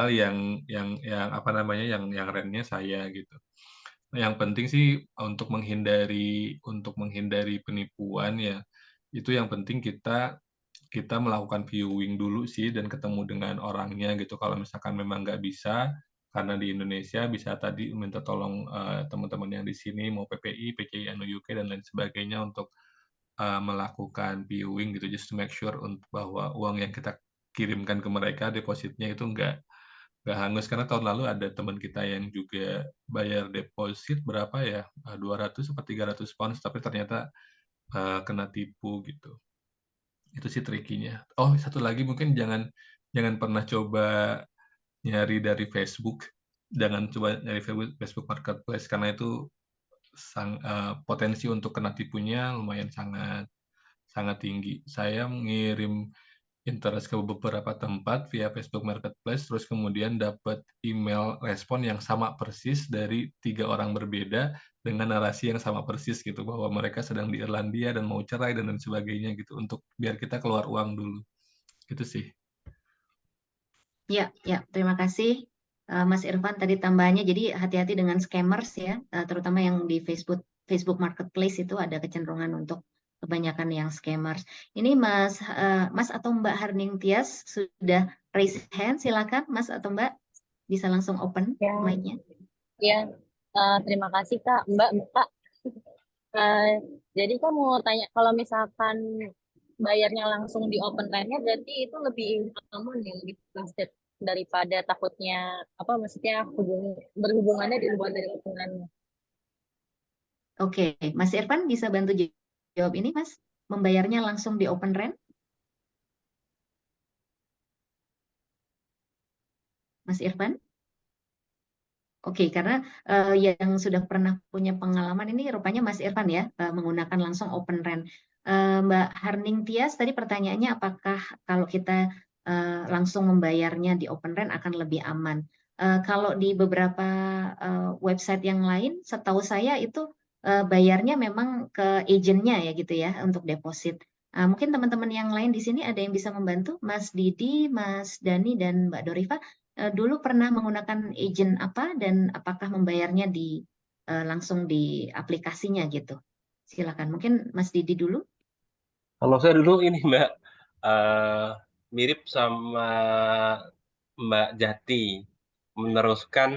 yang rentnya saya gitu. Nah, yang penting sih untuk menghindari penipuan ya, itu yang penting kita melakukan viewing dulu sih dan ketemu dengan orangnya gitu. Kalau misalkan memang nggak bisa, karena di Indonesia bisa tadi minta tolong teman-teman yang di sini mau PPI, PCI Anu UK dan lain sebagainya untuk melakukan viewing gitu, just to make sure bahwa uang yang kita kirimkan ke mereka depositnya itu nggak hangus. Karena tahun lalu ada teman kita yang juga bayar deposit berapa ya, 200 atau 300 pounds, tapi ternyata kena tipu gitu. Itu sih trikinya. Oh, satu lagi mungkin jangan pernah coba nyari dari Facebook. Jangan coba nyari Facebook Marketplace karena itu potensi untuk kena tipunya lumayan sangat tinggi. Saya mengirim interest ke beberapa tempat via Facebook Marketplace, terus kemudian dapat email respon yang sama persis dari 3 orang berbeda dengan narasi yang sama persis gitu, bahwa mereka sedang di Irlandia dan mau cerai dan lain sebagainya gitu, untuk biar kita keluar uang dulu. Gitu sih. Ya, terima kasih Mas Irfan tadi tambahannya. Jadi hati-hati dengan scammers ya, terutama yang di Facebook Marketplace itu ada kecenderungan untuk kebanyakan yang scammers. Ini Mas atau Mbak Harning Tias sudah raise hand, silakan Mas atau Mbak bisa langsung open Ya, mic-nya. ya. Terima kasih Kak, Mbak, Kak. Jadi Kak mau tanya, kalau misalkan bayarnya langsung di Open Rent-nya, berarti itu lebih aman ya, lebih trusted daripada takutnya maksudnya berhubungannya di luar dari Open Rent-nya. Oke, Mas Irfan bisa bantu jawab ini Mas? Membayarnya langsung di Open Rent? Mas Irfan? Oke, karena yang sudah pernah punya pengalaman ini rupanya Mas Irfan ya, menggunakan langsung Open Rent. Mbak Harning Tias, tadi pertanyaannya apakah kalau kita langsung membayarnya di Open Rent akan lebih aman? Kalau di beberapa website yang lain, setahu saya itu bayarnya memang ke agentnya ya gitu ya untuk deposit. Mungkin teman-teman yang lain di sini ada yang bisa membantu, Mas Didi, Mas Dani, dan Mbak Dorifa. Dulu pernah menggunakan agent apa dan apakah membayarnya langsung di aplikasinya gitu? Silakan, mungkin Mas Didi dulu. Kalau saya dulu ini Mbak, mirip sama Mbak Jati, meneruskan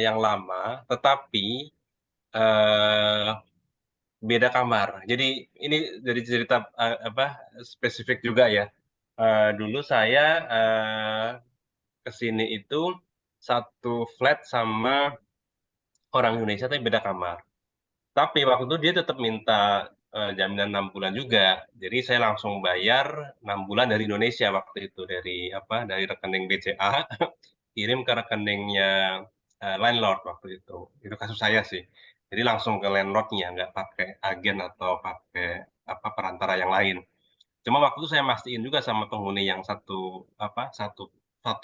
yang lama, tetapi beda kamar. Jadi ini dari cerita spesifik juga ya. Dulu saya ke sini itu satu flat sama orang Indonesia tapi beda kamar. Tapi waktu itu dia tetap minta jaminan 6 bulan juga. Jadi saya langsung bayar 6 bulan dari Indonesia waktu itu, dari rekening BCA kirim ke rekeningnya landlord waktu itu. Itu kasus saya sih. Jadi langsung ke landlordnya, nggak pakai agen atau pakai perantara yang lain. Cuma waktu itu saya mastiin juga sama penghuni yang satu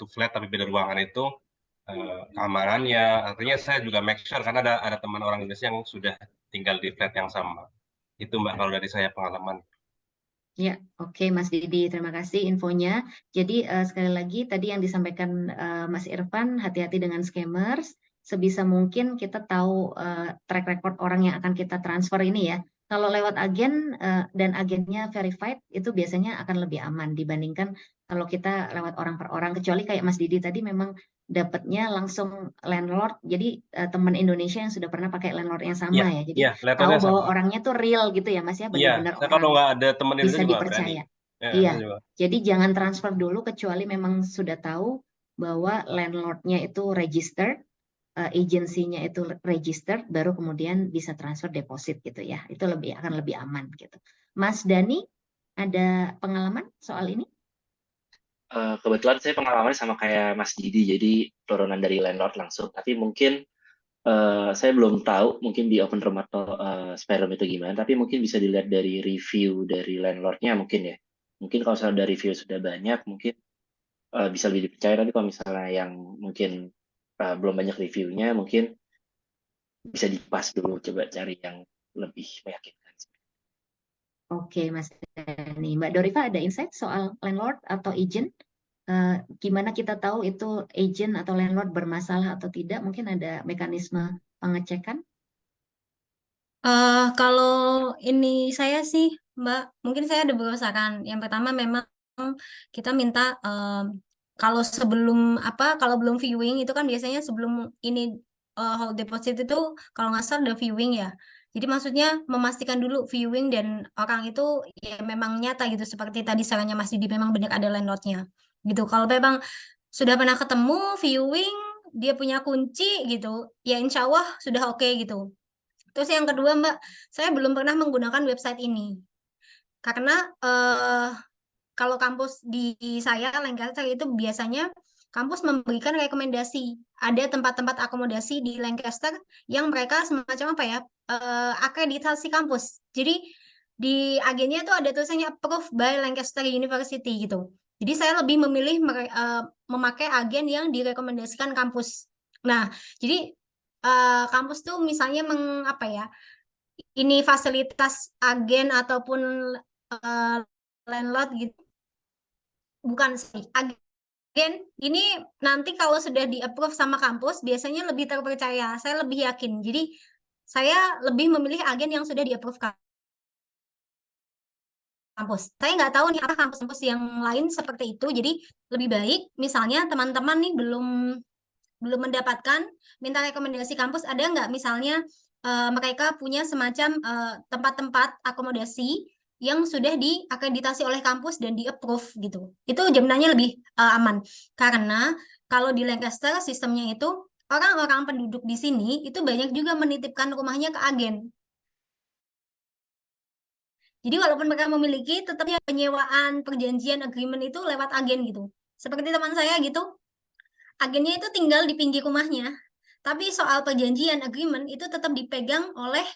flat tapi beda ruangan itu keamanannya. Artinya saya juga make sure karena ada teman orang Indonesia yang sudah tinggal di flat yang sama. Itu Mbak kalau dari saya pengalaman. Ya, oke Mas Didi, terima kasih infonya. Jadi sekali lagi tadi yang disampaikan Mas Irfan, hati-hati dengan scammers. Sebisa mungkin kita tahu track record orang yang akan kita transfer ini ya. Kalau lewat agen dan agennya verified, itu biasanya akan lebih aman dibandingkan kalau kita lewat orang per orang. Kecuali kayak Mas Didi tadi memang dapatnya langsung landlord, jadi teman Indonesia yang sudah pernah pakai landlord yang sama ya. Jadi tahu letternya bahwa sama. orangnya tuh real gitu ya Mas ya, Iya, benar-benar saya kalau orang nggak ada teman Indonesia bisa juga nggak berani. dipercaya. Ya, Iya, saya juga. jadi jangan transfer dulu kecuali memang sudah tahu bahwa landlordnya itu registered, agensinya itu registered, baru kemudian bisa transfer deposit gitu ya. Itu akan lebih aman gitu. Mas Dani, ada pengalaman soal ini? Kebetulan saya pengalamannya sama kayak Mas Didi, jadi turunan dari landlord langsung. Tapi mungkin saya belum tahu mungkin di open room atau spare room itu gimana, tapi mungkin bisa dilihat dari review dari landlordnya mungkin ya. Mungkin kalau sudah review sudah banyak, mungkin bisa lebih dipercaya. Tapi kalau misalnya yang mungkin belum banyak reviewnya, mungkin bisa dipas dulu, coba cari yang lebih meyakinkan. Oke, Mas Dani. Mbak Dorifa ada insight soal landlord atau agent? Gimana kita tahu itu agent atau landlord bermasalah atau tidak? Mungkin ada mekanisme pengecekan? Kalau ini saya sih, Mbak, mungkin saya ada beberapa saran. Yang pertama memang kita minta kalau belum viewing itu kan biasanya sebelum ini hold deposit itu kalau nggak salah ada viewing ya. Jadi maksudnya memastikan dulu viewing dan orang itu ya memang nyata gitu seperti tadi sarannya Mas Didi memang benar ada landlordnya gitu. Kalau memang sudah pernah ketemu viewing dia punya kunci gitu, ya insya Allah sudah oke gitu. Terus yang kedua, Mbak, saya belum pernah menggunakan website ini. Karena kalau kampus di saya, Lancaster itu biasanya kampus memberikan rekomendasi. Ada tempat-tempat akomodasi di Lancaster yang mereka semacam apa ya, akreditasi kampus. Jadi di agennya itu ada tulisannya approved by Lancaster University gitu. Jadi saya lebih memilih memakai agen yang direkomendasikan kampus. Nah, jadi kampus tuh misalnya ini fasilitas agen ataupun landlord gitu, bukan sih agen ini nanti kalau sudah di approve sama kampus biasanya lebih terpercaya, saya lebih yakin. Jadi saya lebih memilih agen yang sudah di approve kampus. Saya nggak tahu nih apa kampus-kampus yang lain seperti itu. Jadi lebih baik misalnya teman-teman nih belum mendapatkan, minta rekomendasi kampus ada nggak misalnya mereka punya semacam tempat-tempat akomodasi yang sudah diakreditasi oleh kampus dan di-approve gitu. Itu jaminannya lebih aman. Karena kalau di Lancaster sistemnya itu orang-orang penduduk di sini itu banyak juga menitipkan rumahnya ke agen. Jadi walaupun mereka memiliki, tetapnya penyewaan perjanjian agreement itu lewat agen gitu. Seperti teman saya gitu, agennya itu tinggal di pinggir rumahnya, tapi soal perjanjian agreement itu tetap dipegang oleh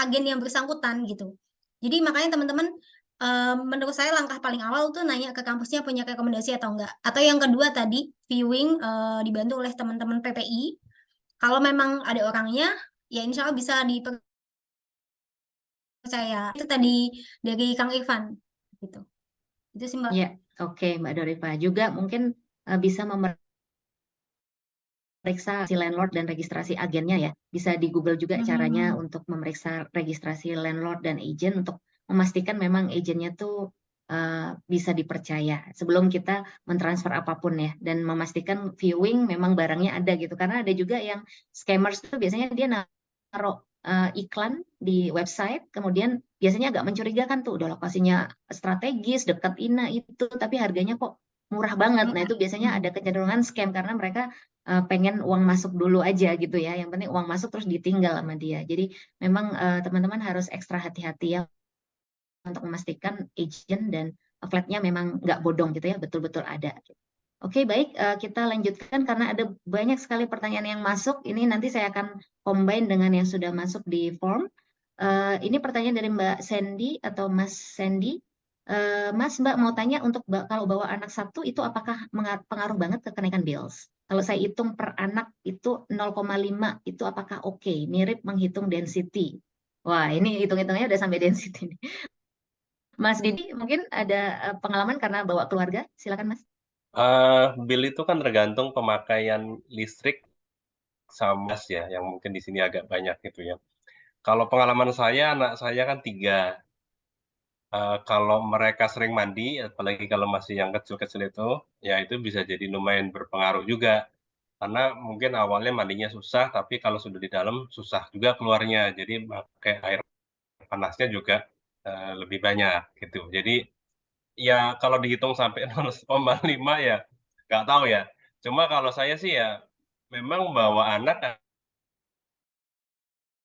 agen yang bersangkutan gitu. Jadi makanya teman-teman menurut saya langkah paling awal tuh nanya ke kampusnya punya rekomendasi atau enggak. Atau yang kedua tadi viewing dibantu oleh teman-teman PPI. Kalau memang ada orangnya, ya insya Allah bisa dipercaya. Itu tadi dari Kang Irfan gitu. Itu sih Mbak. Ya, oke Mbak Dorifa. Juga mungkin bisa memeriksa si landlord dan registrasi agennya ya. Bisa di Google juga caranya untuk memeriksa registrasi landlord dan agent untuk memastikan memang agennya tuh bisa dipercaya sebelum kita mentransfer apapun ya, dan memastikan viewing memang barangnya ada gitu. Karena ada juga yang scammers tuh biasanya dia naruh iklan di website, kemudian biasanya agak mencurigakan tuh, udah lokasinya strategis, dekat ina itu, tapi harganya kok murah banget. Nah itu biasanya ada kecenderungan scam karena mereka pengen uang masuk dulu aja gitu ya. Yang penting uang masuk terus ditinggal sama dia. Jadi memang teman-teman harus ekstra hati-hati ya untuk memastikan agent dan flatnya memang nggak bodong gitu ya, betul-betul ada. Oke, baik, kita lanjutkan karena ada banyak sekali pertanyaan yang masuk. Ini nanti saya akan combine dengan yang sudah masuk di form. Ini pertanyaan dari Mbak Sandy atau Mas Sandy. Mas, Mbak mau tanya untuk kalau bawa anak satu itu apakah pengaruh banget ke kenaikan bills? Kalau saya hitung per anak itu 0,5 itu apakah oke? Mirip menghitung density. Wah, ini hitung-hitungnya udah sampai density nih. Mas Didi mungkin ada pengalaman karena bawa keluarga? Silakan Mas. Bill itu kan tergantung pemakaian listrik sama gas ya, yang mungkin di sini agak banyak gitu ya. Kalau pengalaman saya, anak saya kan 3. Kalau mereka sering mandi, apalagi kalau masih yang kecil-kecil itu, ya itu bisa jadi lumayan berpengaruh juga. Karena mungkin awalnya mandinya susah, tapi kalau sudah di dalam susah juga keluarnya. Jadi pakai air panasnya juga lebih banyak gitu. Jadi ya kalau dihitung sampai 0,5 ya nggak tahu ya. Cuma kalau saya sih ya memang bawa anak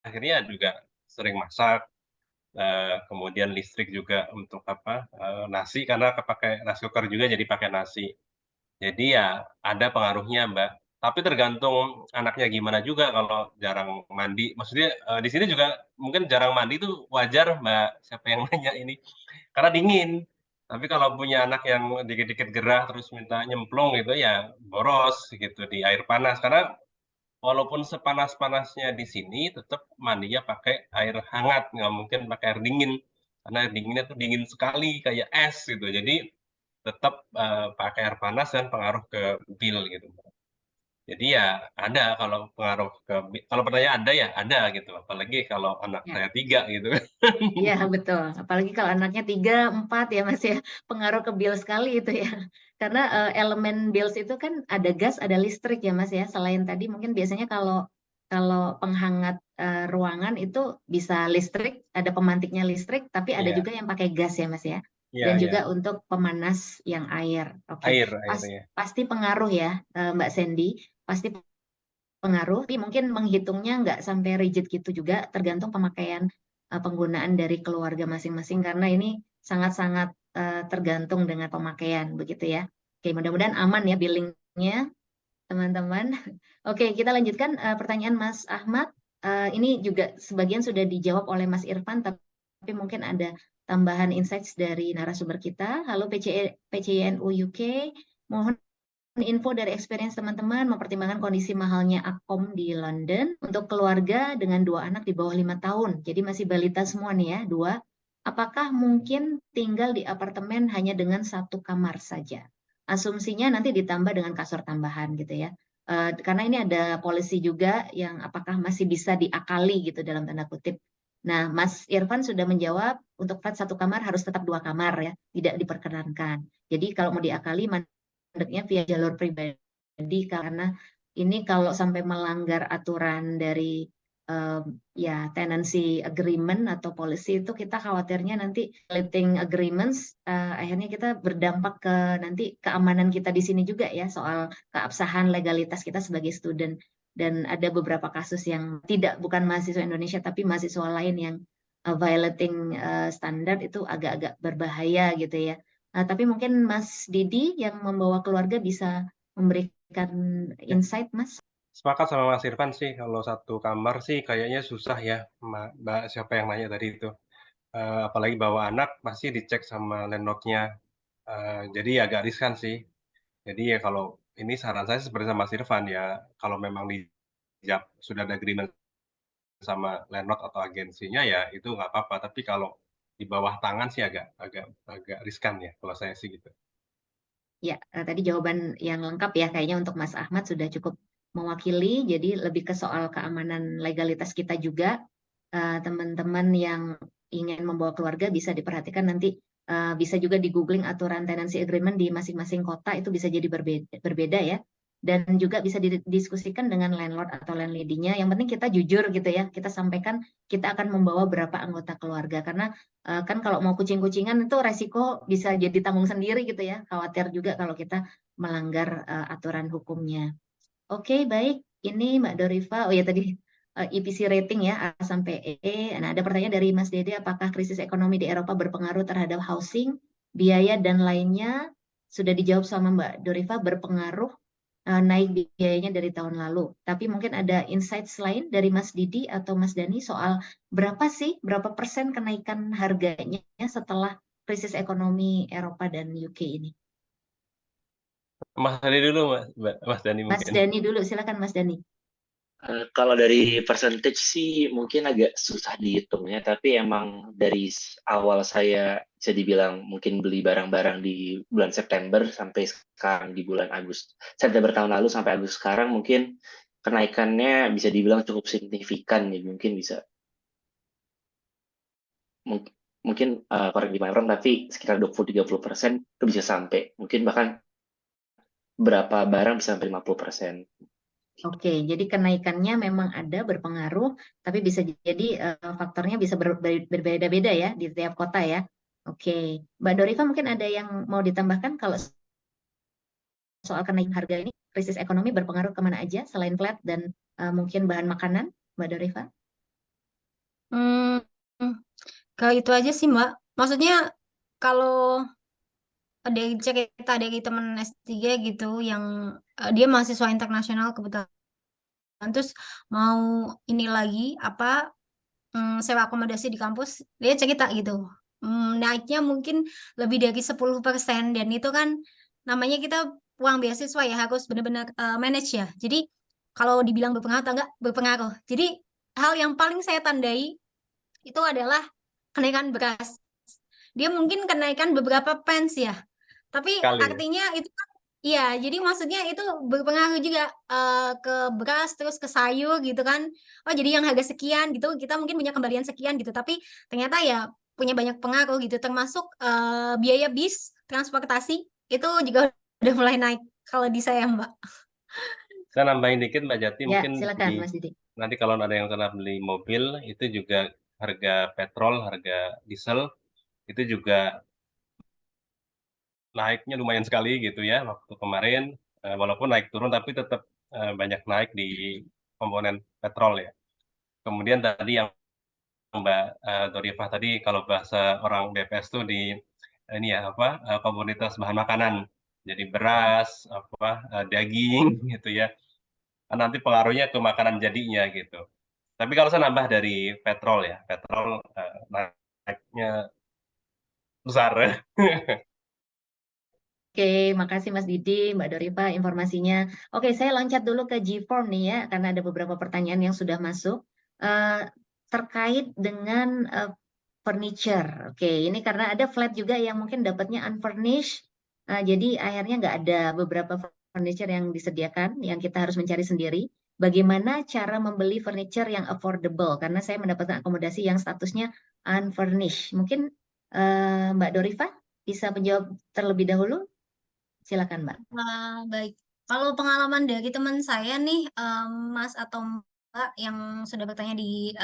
akhirnya juga sering masak, kemudian listrik juga untuk apa, nasi karena kepakai rice cooker juga jadi pakai nasi. Jadi ya ada pengaruhnya, Mbak. Tapi tergantung anaknya gimana juga kalau jarang mandi. Maksudnya, di sini juga mungkin jarang mandi itu wajar, Mbak, siapa yang nanya ini, karena dingin. Tapi kalau punya anak yang dikit-dikit gerah terus minta nyemplung gitu ya boros gitu di air panas. Karena walaupun sepanas-panasnya di sini tetap mandinya pakai air hangat, nggak mungkin pakai air dingin. Karena air dinginnya tuh dingin sekali kayak es gitu. Jadi tetap, pakai air panas dan pengaruh ke bil gitu. Jadi ya ada kalau pengaruh ke kalau pertanyaan ada ya ada gitu, apalagi kalau anak Ya. saya 3 gitu. Iya, betul. Apalagi kalau anaknya 3, 4 ya Mas ya, pengaruh ke bill sekali itu ya. Karena elemen bills itu kan ada gas, ada listrik ya Mas ya. Selain tadi mungkin biasanya kalau kalau penghangat ruangan itu bisa listrik, ada pemantiknya listrik, tapi ada Iya juga yang pakai gas ya Mas ya. iya Dan iya, juga untuk pemanas yang air. Oke, air ya. pasti pengaruh ya Mbak Sandy, pasti pengaruh, tapi mungkin menghitungnya nggak sampai rigid gitu juga, tergantung pemakaian penggunaan dari keluarga masing-masing karena ini sangat-sangat tergantung dengan pemakaian begitu ya. Oke, mudah-mudahan aman ya billingnya teman-teman. Oke, kita lanjutkan pertanyaan Mas Ahmad. Ini juga sebagian sudah dijawab oleh Mas Irfan, tapi mungkin ada tambahan insights dari narasumber kita. Halo PCNU UK, mohon info dari experience teman-teman mempertimbangkan kondisi mahalnya akom di London untuk keluarga dengan 2 anak di bawah 5 tahun. Jadi masih balita semua nih ya, 2. Apakah mungkin tinggal di apartemen hanya dengan 1 kamar saja? Asumsinya nanti ditambah dengan kasur tambahan gitu ya. Karena ini ada polisi juga yang apakah masih bisa diakali gitu dalam tanda kutip. Nah, Mas Irfan sudah menjawab untuk flat 1 kamar harus tetap 2 kamar ya, tidak diperkenankan. Jadi kalau mau diakali mandeknya via jalur pribadi karena ini kalau sampai melanggar aturan dari ya tenancy agreement atau policy itu kita khawatirnya nanti letting agreements akhirnya kita berdampak ke nanti keamanan kita di sini juga ya soal keabsahan legalitas kita sebagai student dan ada beberapa kasus yang bukan mahasiswa Indonesia tapi mahasiswa lain yang violating standar itu agak-agak berbahaya gitu ya. Tapi mungkin Mas Didi yang membawa keluarga bisa memberikan Ya. insight, Mas. Sepakat sama Mas Irfan sih kalau 1 kamar sih kayaknya susah ya, Mbak siapa yang nanya tadi itu. Apalagi bawa anak pasti dicek sama landlord-nya, jadi agak riskan sih. Jadi ya kalau ini saran saya seperti sama Mas Irfan ya, kalau memang sudah ada agreement sama landlord atau agensinya ya itu nggak apa-apa, tapi kalau di bawah tangan sih agak agak agak riskan ya kalau saya sih gitu. Ya, tadi jawaban yang lengkap ya kayaknya untuk Mas Ahmad sudah cukup mewakili. Jadi lebih ke soal keamanan legalitas kita juga. Teman-teman yang ingin membawa keluarga bisa diperhatikan nanti bisa juga di googling aturan tenancy agreement di masing-masing kota itu bisa jadi berbeda ya. Dan juga bisa didiskusikan dengan landlord atau landlady-nya. Yang penting kita jujur gitu ya. Kita sampaikan kita akan membawa berapa anggota keluarga karena kan kalau mau kucing-kucingan itu resiko bisa jadi tanggung sendiri gitu ya. Khawatir juga kalau kita melanggar aturan hukumnya. Oke, baik. Ini Mbak Dorifa. Oh ya tadi EPC rating ya A sampai E. Nah, ada pertanyaan dari Mas Dede, apakah krisis ekonomi di Eropa berpengaruh terhadap housing, biaya dan lainnya? sudah dijawab sama Mbak Dorifa, berpengaruh naik biayanya dari tahun lalu. Tapi mungkin ada insights lain dari Mas Didi atau Mas Dani soal berapa persen kenaikan harganya setelah krisis ekonomi Eropa dan UK ini. Mas Dani dulu, Mas Dani Mas mungkin. Dani dulu, silakan Mas Dani. Kalau dari percentage sih mungkin agak susah dihitungnya, tapi emang dari awal saya bisa dibilang mungkin beli barang-barang di bulan September sampai sekarang di bulan September tahun lalu sampai Agustus sekarang mungkin kenaikannya bisa dibilang cukup signifikan nih, mungkin bisa mungkin korek di orang tapi sekitar 20-30% itu bisa sampai, mungkin bahkan berapa barang bisa sampai 50%. Oke, jadi kenaikannya memang ada berpengaruh, tapi bisa jadi faktornya bisa berbeda-beda ya di tiap kota ya. Oke, Mbak Dorifa mungkin ada yang mau ditambahkan kalau soal kenaikan harga ini, krisis ekonomi berpengaruh kemana aja selain flat dan mungkin bahan makanan, Mbak Dorifa? Kalau itu aja sih Mbak. Maksudnya kalau ada cerita dari teman S3 gitu yang dia mahasiswa internasional kebetulan, terus mau ini lagi apa sewa akomodasi di kampus, dia cerita gitu. Naiknya mungkin lebih dari 10% dan itu kan namanya kita uang beasiswa ya, harus benar-benar manage ya. Jadi kalau dibilang berpengaruh atau enggak, berpengaruh. Jadi hal yang paling saya tandai itu adalah kenaikan beras. Dia mungkin kenaikan beberapa pence ya. Tapi Kali. artinya itu kan iya, jadi maksudnya itu berpengaruh juga ke beras terus ke sayur gitu kan. Oh, jadi yang harga sekian gitu kita mungkin punya kembalian sekian gitu, tapi ternyata ya punya banyak pengaruh gitu, termasuk biaya bis, transportasi itu juga udah mulai naik kalau di saya, Mbak. Saya nambahin dikit Mbak Jati, Ya, mungkin silakan Mas Didi. nanti kalau ada yang pernah beli mobil, itu juga harga petrol, harga diesel, itu juga naiknya lumayan sekali gitu ya waktu kemarin, walaupun naik turun tapi tetap banyak naik di komponen petrol ya. Kemudian tadi yang Mbak Dorifa tadi kalau bahasa orang BPS tuh di ini ya apa komoditas bahan makanan, jadi beras, daging gitu ya. Nanti pengaruhnya ke makanan jadinya gitu. Tapi kalau saya nambah dari petrol ya, petrol naiknya besar. Oke, makasih Mas Didi, Mbak Dorifa informasinya. Oke, saya loncat dulu ke G-Form nih ya, karena ada beberapa pertanyaan yang sudah masuk terkait dengan furniture. Oke, ini karena ada flat juga yang mungkin dapatnya unfurnished, jadi akhirnya nggak ada beberapa furniture yang disediakan, yang kita harus mencari sendiri. Bagaimana cara membeli furniture yang affordable? Karena saya mendapatkan akomodasi yang statusnya unfurnished. Mungkin Mbak Dorifa bisa menjawab terlebih dahulu. Silakan, Mbak. Baik, kalau pengalaman dari teman saya nih, Mas atau Mbak yang sudah bertanya di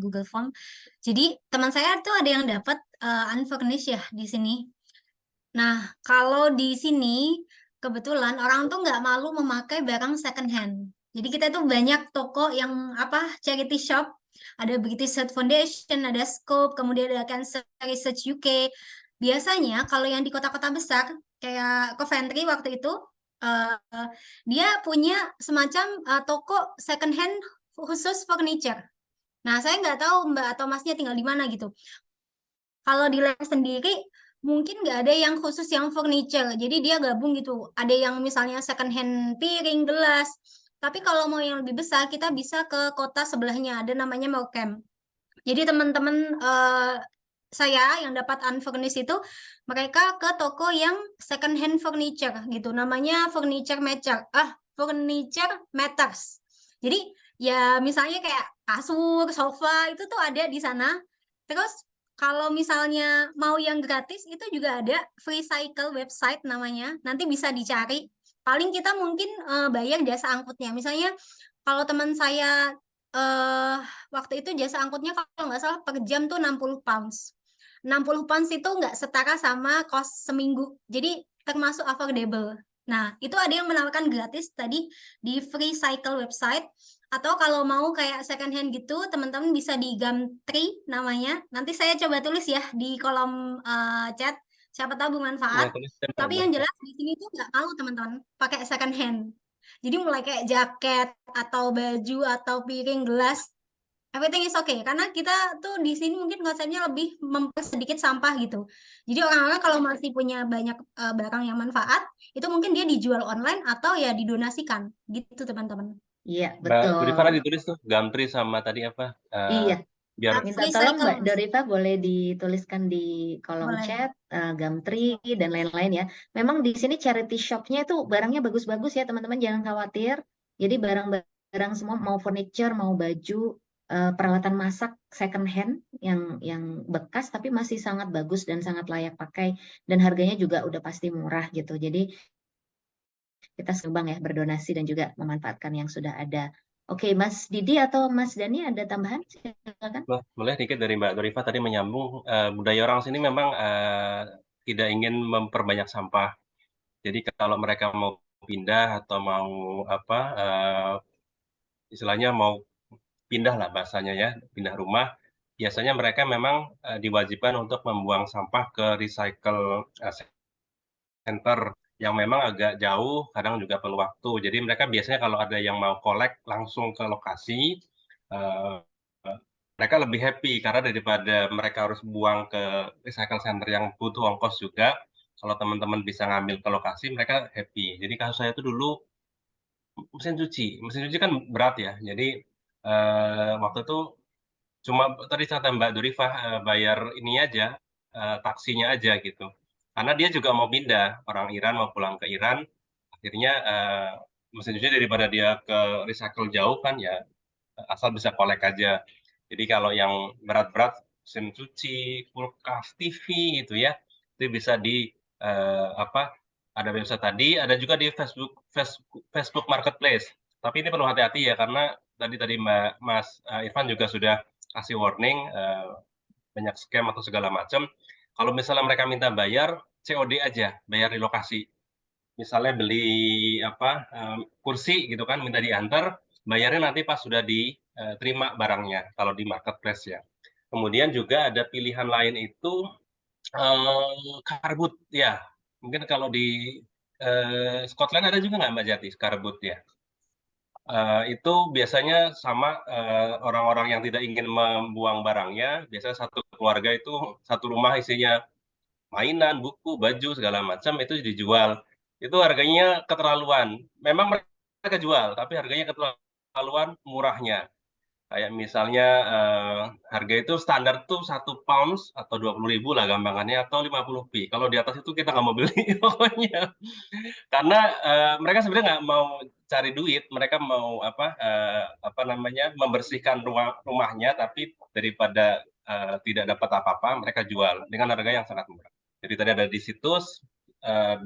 Google Form, jadi teman saya tuh ada yang dapat unfurnished ya di sini. Nah, kalau di sini kebetulan orang tuh nggak malu memakai barang second hand. Jadi kita tuh banyak toko yang charity shop, ada British Heart Foundation, ada Scope, kemudian ada Cancer Research UK. Biasanya kalau yang di kota-kota besar kayak Coventry waktu itu dia punya semacam toko second hand khusus furniture. Nah, saya nggak tahu Mbak atau Masnya tinggal di mana gitu. Kalau di Lem sendiri mungkin nggak ada yang khusus yang furniture, jadi dia gabung gitu. Ada yang misalnya second hand piring, gelas. Tapi kalau mau yang lebih besar, kita bisa ke kota sebelahnya, ada namanya Morecambe. Jadi teman-teman saya yang dapat unfurnished itu, mereka ke toko yang second hand furniture gitu, namanya Furniture Matters. Jadi ya misalnya kayak kasur, sofa itu tuh ada di sana. Terus kalau misalnya mau yang gratis itu juga ada Free Cycle website namanya, nanti bisa dicari. Paling kita mungkin bayar jasa angkutnya. Misalnya kalau teman saya waktu itu jasa angkutnya kalau nggak salah per jam tuh 60 pounds. 60 pounds itu nggak setara sama kos seminggu. Jadi termasuk affordable. Nah, itu ada yang menawarkan gratis tadi di Free Cycle website. Atau kalau mau kayak second hand gitu, teman-teman bisa di Gumtree namanya. Nanti saya coba tulis ya di kolom chat. siapa tahu Ya, bermanfaat. tulis dan Tapi yang jelas di sini tuh nggak mau teman-teman pakai second hand. Jadi mulai kayak jaket atau baju atau piring, gelas, everything is okay. Karena kita tuh di sini mungkin konsepnya lebih mempersedikit sampah gitu. Jadi orang-orang kalau masih punya banyak barang yang manfaat, itu mungkin dia dijual online atau ya didonasikan gitu teman-teman. Iya, Mbak Dorifana betul. ditulis tuh Gumtree sama tadi apa? Iya, Biar minta tolong Mbak Recycle Dorifa boleh dituliskan di kolom boleh. chat, Gumtree dan lain-lain ya. Memang di sini charity shop-nya itu barangnya bagus-bagus ya teman-teman, jangan khawatir. Jadi barang-barang semua mau furniture, mau baju, peralatan masak second hand yang bekas tapi masih sangat bagus dan sangat layak pakai dan harganya juga udah pasti murah gitu. Jadi kita sumbang ya berdonasi dan juga memanfaatkan yang sudah ada. Oke, Mas Didi atau Mas Dani ada tambahan? Silakan. boleh dikit dari Mbak Dorifa tadi menyambung budaya orang sini memang tidak ingin memperbanyak sampah. Jadi kalau mereka mau pindah atau mau apa istilahnya mau pindah lah bahasanya ya, pindah rumah, biasanya mereka memang diwajibkan untuk membuang sampah ke recycle center yang memang agak jauh, kadang juga perlu waktu. Jadi mereka biasanya kalau ada yang mau collect langsung ke lokasi, eh, mereka lebih happy karena daripada mereka harus buang ke recycle center yang butuh ongkos juga, kalau teman-teman bisa ngambil ke lokasi, mereka happy. Jadi kasus saya itu dulu mesin cuci kan berat ya. Jadi waktu itu cuma tadi kata Mbak Dorifa bayar ini aja, taksinya aja gitu. Karena dia juga mau pindah, orang Iran mau pulang ke Iran, akhirnya mesin cuci daripada dia ke recycle jauh kan ya asal bisa kolek aja. Jadi kalau yang berat-berat mesin cuci, kulkas, TV gitu ya, itu bisa di apa? Ada website tadi, ada juga di Facebook Marketplace. Tapi ini perlu hati-hati ya karena tadi Mas Irfan juga sudah kasih warning banyak scam atau segala macam. Kalau misalnya mereka minta bayar COD aja, bayar di lokasi. Misalnya beli apa kursi gitu kan minta diantar, bayarnya nanti pas sudah diterima barangnya kalau di marketplace ya. Kemudian juga ada pilihan lain itu karbut ya. Mungkin kalau di Scotland ada juga nggak Mbak Jati karbut ya? Itu biasanya sama orang-orang yang tidak ingin membuang barangnya, biasanya satu keluarga itu satu rumah isinya mainan, buku, baju segala macam itu dijual. Itu harganya keterlaluan. Memang mereka jual, tapi harganya keterlaluan murahnya. Kayak misalnya harga itu standar tuh 1 pounds atau 20.000 lah gampangannya atau 50p. Kalau di atas itu kita nggak mau beli pokoknya. Karena mereka sebenarnya nggak mau cari duit, mereka mau apa namanya membersihkan rumahnya, tapi daripada tidak dapat apa-apa, mereka jual dengan harga yang sangat murah. Jadi tadi ada di situs,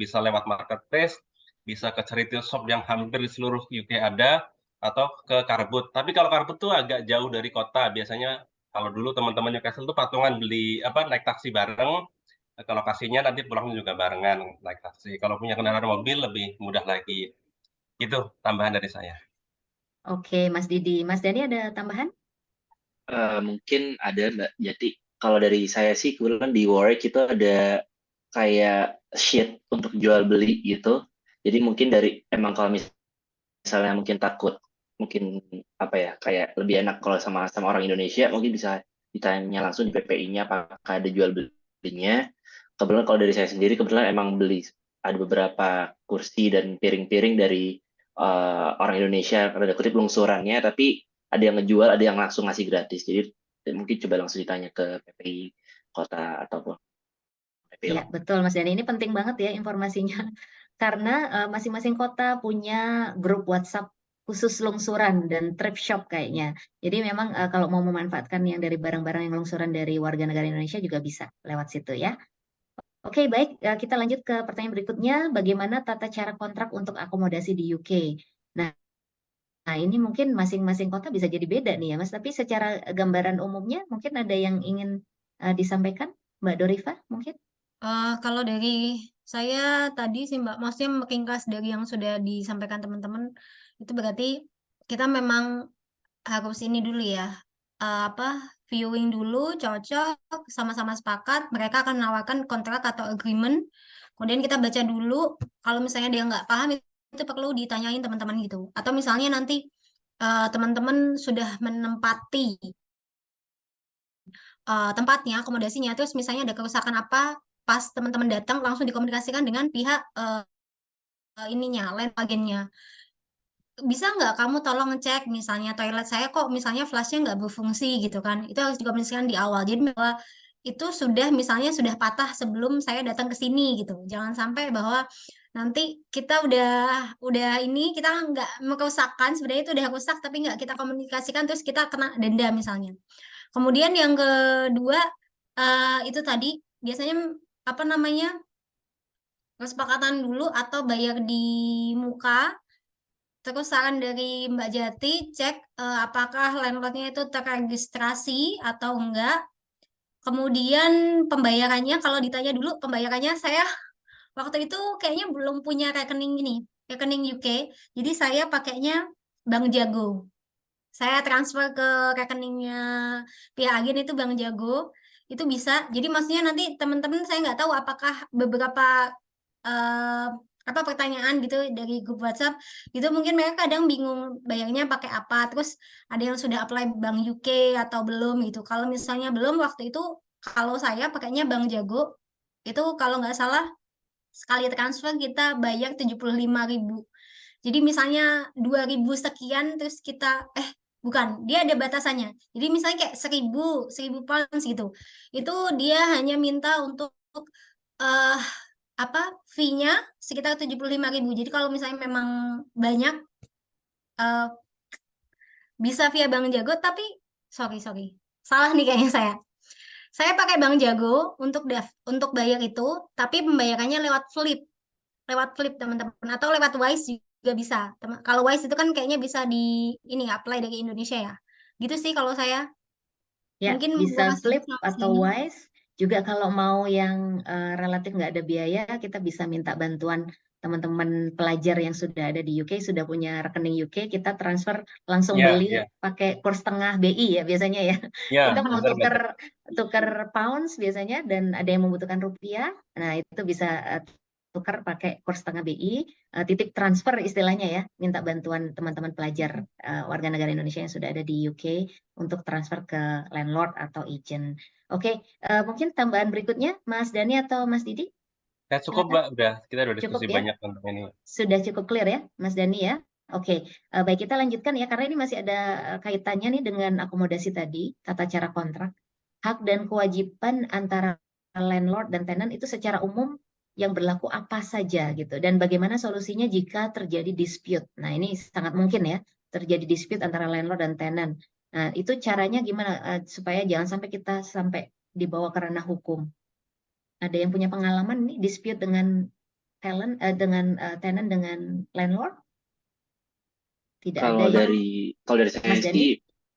bisa lewat marketplace, bisa ke charity shop yang hampir di seluruh UK ada, atau ke Karbut. Tapi kalau Karbut tuh agak jauh dari kota. Biasanya kalau dulu teman-teman Newcastle tuh patungan beli naik taksi bareng ke lokasinya nanti pulangnya juga barengan naik taksi. Kalau punya kendaraan mobil lebih mudah lagi. Itu tambahan dari saya. Oke, Mas Didi. Mas Dani ada tambahan? Mungkin ada Mbak. Jadi kalau dari saya sih kebetulan di Warwick itu ada kayak sheet untuk jual beli gitu. Jadi mungkin emang kalau misalnya mungkin takut mungkin apa ya kayak lebih enak kalau sama orang Indonesia mungkin bisa ditanya langsung di PPI-nya apakah ada jual belinya. Kebetulan kalau dari saya sendiri kebetulan emang beli ada beberapa kursi dan piring-piring dari orang Indonesia ada kutip lungsurannya tapi ada yang ngejual ada yang langsung ngasih gratis jadi mungkin coba langsung ditanya ke PPI kota ataupun PPI Iya, betul Mas Dani. Ini penting banget ya informasinya. Karena masing-masing kota punya grup WhatsApp khusus lungsuran dan thrift shop kayaknya. Jadi memang kalau mau memanfaatkan yang dari barang-barang yang lungsuran dari warga negara Indonesia juga bisa lewat situ ya. Oke, baik. Kita lanjut ke pertanyaan berikutnya. Bagaimana tata cara kontrak untuk akomodasi di UK? Nah, ini mungkin masing-masing kota bisa jadi beda nih ya, Mas. Tapi secara gambaran umumnya mungkin ada yang ingin disampaikan, Mbak Dorifa mungkin? Kalau dari saya tadi sih Mbak, maksudnya ringkas dari yang sudah disampaikan teman-teman, itu berarti kita memang harus ini dulu ya, viewing dulu, cocok, sama-sama sepakat, mereka akan menawarkan kontrak atau agreement. Kemudian kita baca dulu, kalau misalnya dia nggak paham itu perlu ditanyain teman-teman gitu. Atau misalnya nanti teman-teman sudah menempati tempatnya, akomodasinya, terus misalnya ada kerusakan apa, pas teman-teman datang langsung dikomunikasikan dengan pihak land agennya. Bisa nggak kamu tolong ngecek misalnya toilet saya kok misalnya flashnya nggak berfungsi gitu kan, itu harus dikomunikasikan di awal. Jadi bahwa itu sudah patah sebelum saya datang ke sini gitu. Jangan sampai bahwa nanti kita udah ini kita nggak merusakan, sebenarnya itu udah rusak tapi nggak kita komunikasikan terus kita kena denda misalnya. Kemudian yang kedua itu tadi biasanya apa namanya, kesepakatan dulu atau bayar di muka. Terus saran dari Mbak Jati, cek apakah landlordnya itu terregistrasi atau enggak. Kemudian pembayarannya, kalau ditanya dulu pembayarannya, saya waktu itu kayaknya belum punya rekening UK. Jadi saya pakainya Bank Jago. Saya transfer ke rekeningnya pihak agen itu Bank Jago. Itu bisa. Jadi maksudnya nanti teman-teman saya nggak tahu apakah beberapa pertanyaan gitu dari grup WhatsApp itu mungkin mereka kadang bingung bayarnya pakai apa, terus ada yang sudah apply Bank UK atau belum gitu. Kalau misalnya belum, waktu itu kalau saya pakainya Bank Jago itu kalau nggak salah sekali transfer kita bayar 75.000. Jadi misalnya 2.000 sekian terus kita bukan, dia ada batasannya. Jadi misalnya kayak 1.000 pounds gitu. Itu dia hanya minta untuk eh fee-nya sekitar 75.000. Jadi kalau misalnya memang banyak bisa via Bank Jago, tapi sorry salah nih kayaknya saya pakai Bank Jago untuk bayar itu, tapi pembayarannya lewat Flip teman-teman, atau lewat Wise juga bisa. Kalau Wise itu kan kayaknya bisa apply dari Indonesia ya. Gitu sih kalau saya. Ya, Mungkin bisa masih Flip sama atau sini. Wise. Juga kalau mau yang relatif nggak ada biaya, kita bisa minta bantuan teman-teman pelajar yang sudah ada di UK, sudah punya rekening UK, kita transfer langsung Ya, beli ya, pakai kurs setengah BI ya biasanya ya. ya, Kita mau benar-benar. tuker pounds biasanya, dan ada yang membutuhkan rupiah. Nah, itu bisa tukar pakai kurs setengah BI, titip transfer istilahnya ya, minta bantuan teman-teman pelajar warga negara Indonesia yang sudah ada di UK untuk transfer ke landlord atau agent. Oke, mungkin tambahan berikutnya, Mas Dani atau Mas Didi? Ya cukup, Silakan. Mbak. Kita udah Cukup diskusi ya? banyak tentang ini. Sudah cukup clear ya, Mas Dani ya? Oke, baik, kita lanjutkan ya, karena ini masih ada kaitannya nih dengan akomodasi tadi, tata cara kontrak. Hak dan kewajiban antara landlord dan tenant itu secara umum yang berlaku apa saja gitu, dan bagaimana solusinya jika terjadi dispute. Nah, ini sangat mungkin ya, terjadi dispute antara landlord dan tenant. Nah, itu caranya gimana supaya jangan sampai kita dibawa ke ranah hukum. Ada yang punya pengalaman nih dispute dengan tenant dengan landlord? Tidak ada Kalau ya, dari saya Mas Dani? sih,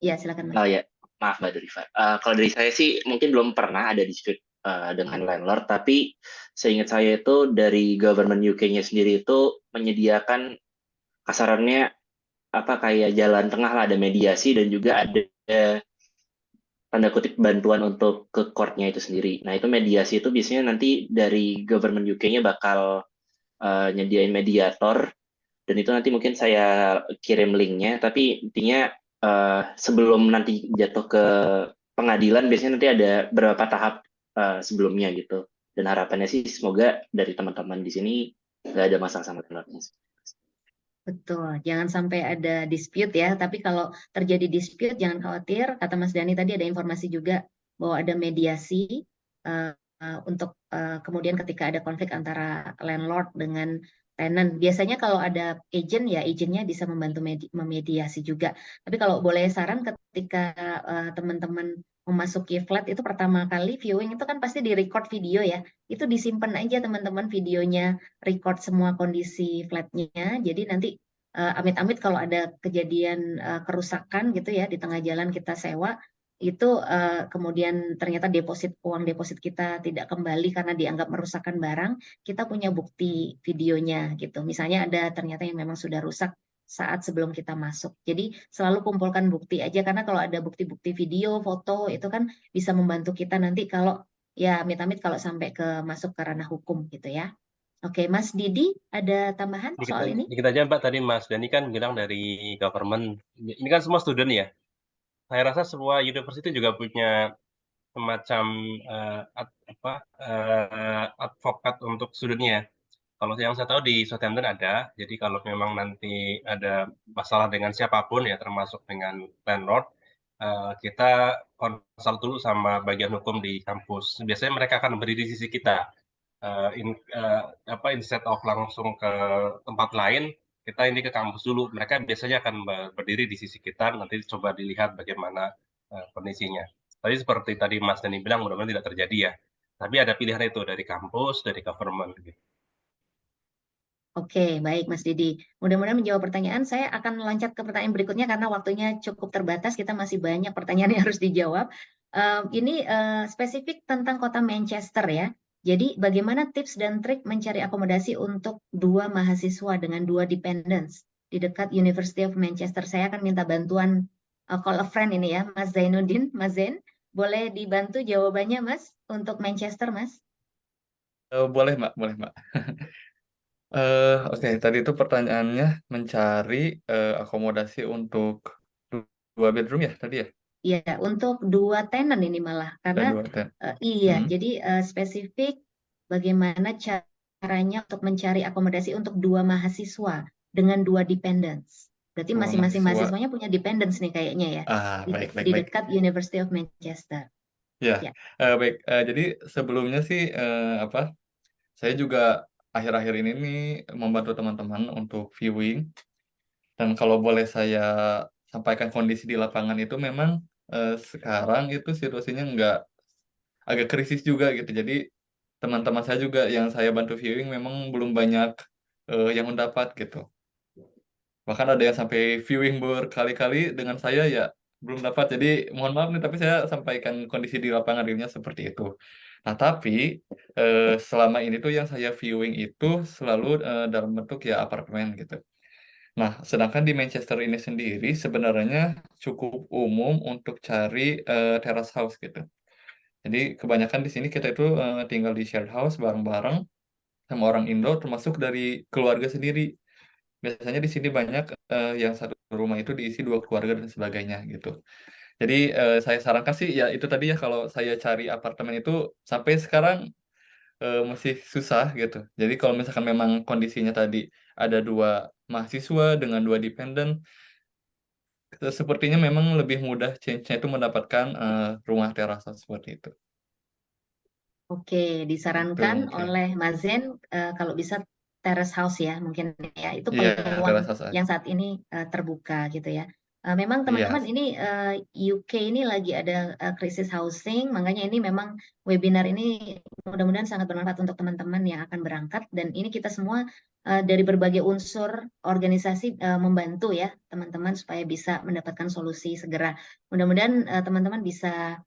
Ya, silakan Mas. ya maaf Mbak Dorifa. Kalau dari saya sih mungkin belum pernah ada dispute dengan landlord, tapi seingat saya itu dari government UK-nya sendiri itu menyediakan kasarannya kayak jalan tengah lah, ada mediasi dan juga ada tanda kutip bantuan untuk ke court-nya itu sendiri. Nah, itu mediasi itu biasanya nanti dari government UK-nya bakal nyediain mediator, dan itu nanti mungkin saya kirim linknya, tapi intinya sebelum nanti jatuh ke pengadilan biasanya nanti ada beberapa tahap sebelumnya gitu, dan harapannya sih semoga dari teman-teman di sini nggak ada masalah sama landlordnya. Betul, jangan sampai ada dispute ya. Tapi kalau terjadi dispute, jangan khawatir. Kata Mas Dani tadi ada informasi juga bahwa ada mediasi untuk kemudian ketika ada konflik antara landlord dengan tenant. Biasanya kalau ada agent ya, agentnya bisa membantu memediasi juga. Tapi kalau boleh saran, ketika teman-teman memasuki flat itu pertama kali viewing itu kan pasti di-record video ya. Itu disimpan aja teman-teman videonya, record semua kondisi flatnya. Jadi nanti amit-amit kalau ada kejadian kerusakan gitu ya di tengah jalan kita sewa, itu kemudian ternyata uang deposit kita tidak kembali karena dianggap merusakkan barang, kita punya bukti videonya gitu. Misalnya ada ternyata yang memang sudah rusak saat sebelum kita masuk. Jadi selalu kumpulkan bukti aja, karena kalau ada bukti-bukti video, foto itu kan bisa membantu kita nanti kalau ya amit-amit kalau sampai masuk ke ranah hukum gitu ya. Oke, Mas Didi ada tambahan soal ini? Dikit aja Mbak, tadi Mas Dani kan bilang dari government. Ini kan semua student ya. Saya rasa semua university juga punya semacam advokat untuk studentnya. Kalau yang saya tahu di Southampton ada, jadi kalau memang nanti ada masalah dengan siapapun ya, termasuk dengan landlord, kita konsult dulu sama bagian hukum di kampus. Biasanya mereka akan berdiri di sisi kita. Instead of langsung ke tempat lain, kita ini ke kampus dulu. Mereka biasanya akan berdiri di sisi kita, nanti coba dilihat bagaimana kondisinya. Tapi seperti tadi Mas Dani bilang, mudah-mudahan tidak terjadi ya. Tapi ada pilihan itu dari kampus, dari government. Gitu. Oke, baik Mas Didi. Mudah-mudahan menjawab pertanyaan. Saya akan loncat ke pertanyaan berikutnya karena waktunya cukup terbatas. Kita masih banyak pertanyaan yang harus dijawab. Ini spesifik tentang kota Manchester ya. Jadi bagaimana tips dan trik mencari akomodasi untuk 2 mahasiswa dengan 2 dependents di dekat University of Manchester? Saya akan minta bantuan call a friend ini ya, Mas Zainuddin. Mas Zain, boleh dibantu jawabannya Mas untuk Manchester Mas? Boleh Mbak, boleh Mbak. Oke, tadi itu pertanyaannya mencari akomodasi untuk 2 bedroom ya tadi ya? Iya, untuk 2 tenant ini malah karena iya, jadi spesifik bagaimana caranya untuk mencari akomodasi untuk 2 mahasiswa dengan 2 dependents. Berarti 2 masing-masing mahasiswa. mahasiswanya punya dependents nih kayaknya ya, Baik. di dekat University of Manchester. Ya, Ya. baik. Jadi sebelumnya sih saya juga akhir-akhir ini nih membantu teman-teman untuk viewing. Dan kalau boleh saya sampaikan kondisi di lapangan itu memang sekarang itu situasinya agak krisis juga gitu. Jadi teman-teman saya juga yang saya bantu viewing memang belum banyak yang mendapat gitu. Bahkan ada yang sampai viewing berkali-kali dengan saya ya belum dapat. Jadi mohon maaf nih, tapi saya sampaikan kondisi di lapangan realnya seperti itu. Nah, tapi selama ini tuh yang saya viewing itu selalu dalam bentuk ya apartemen gitu. Nah, sedangkan di Manchester ini sendiri sebenarnya cukup umum untuk cari terrace house gitu. Jadi kebanyakan di sini kita itu tinggal di shared house bareng-bareng sama orang Indo, termasuk dari keluarga sendiri. Biasanya di sini banyak yang satu rumah itu diisi 2 keluarga dan sebagainya gitu. Jadi saya sarankan sih ya itu tadi ya, kalau saya cari apartemen itu sampai sekarang masih susah gitu. Jadi kalau misalkan memang kondisinya tadi ada 2 mahasiswa dengan 2 dependent, sepertinya memang lebih mudah change-nya itu mendapatkan rumah terasa seperti itu. Oke, Itu disarankan mungkin. oleh Mas Zain kalau bisa terrace house ya mungkin ya, itu Iya, peluang terasa saja. yang saat ini terbuka gitu ya. Memang teman-teman Iya. ini UK ini lagi ada krisis housing, makanya ini memang webinar ini mudah-mudahan sangat bermanfaat untuk teman-teman yang akan berangkat, dan ini kita semua dari berbagai unsur organisasi membantu ya teman-teman supaya bisa mendapatkan solusi segera. Mudah-mudahan teman-teman bisa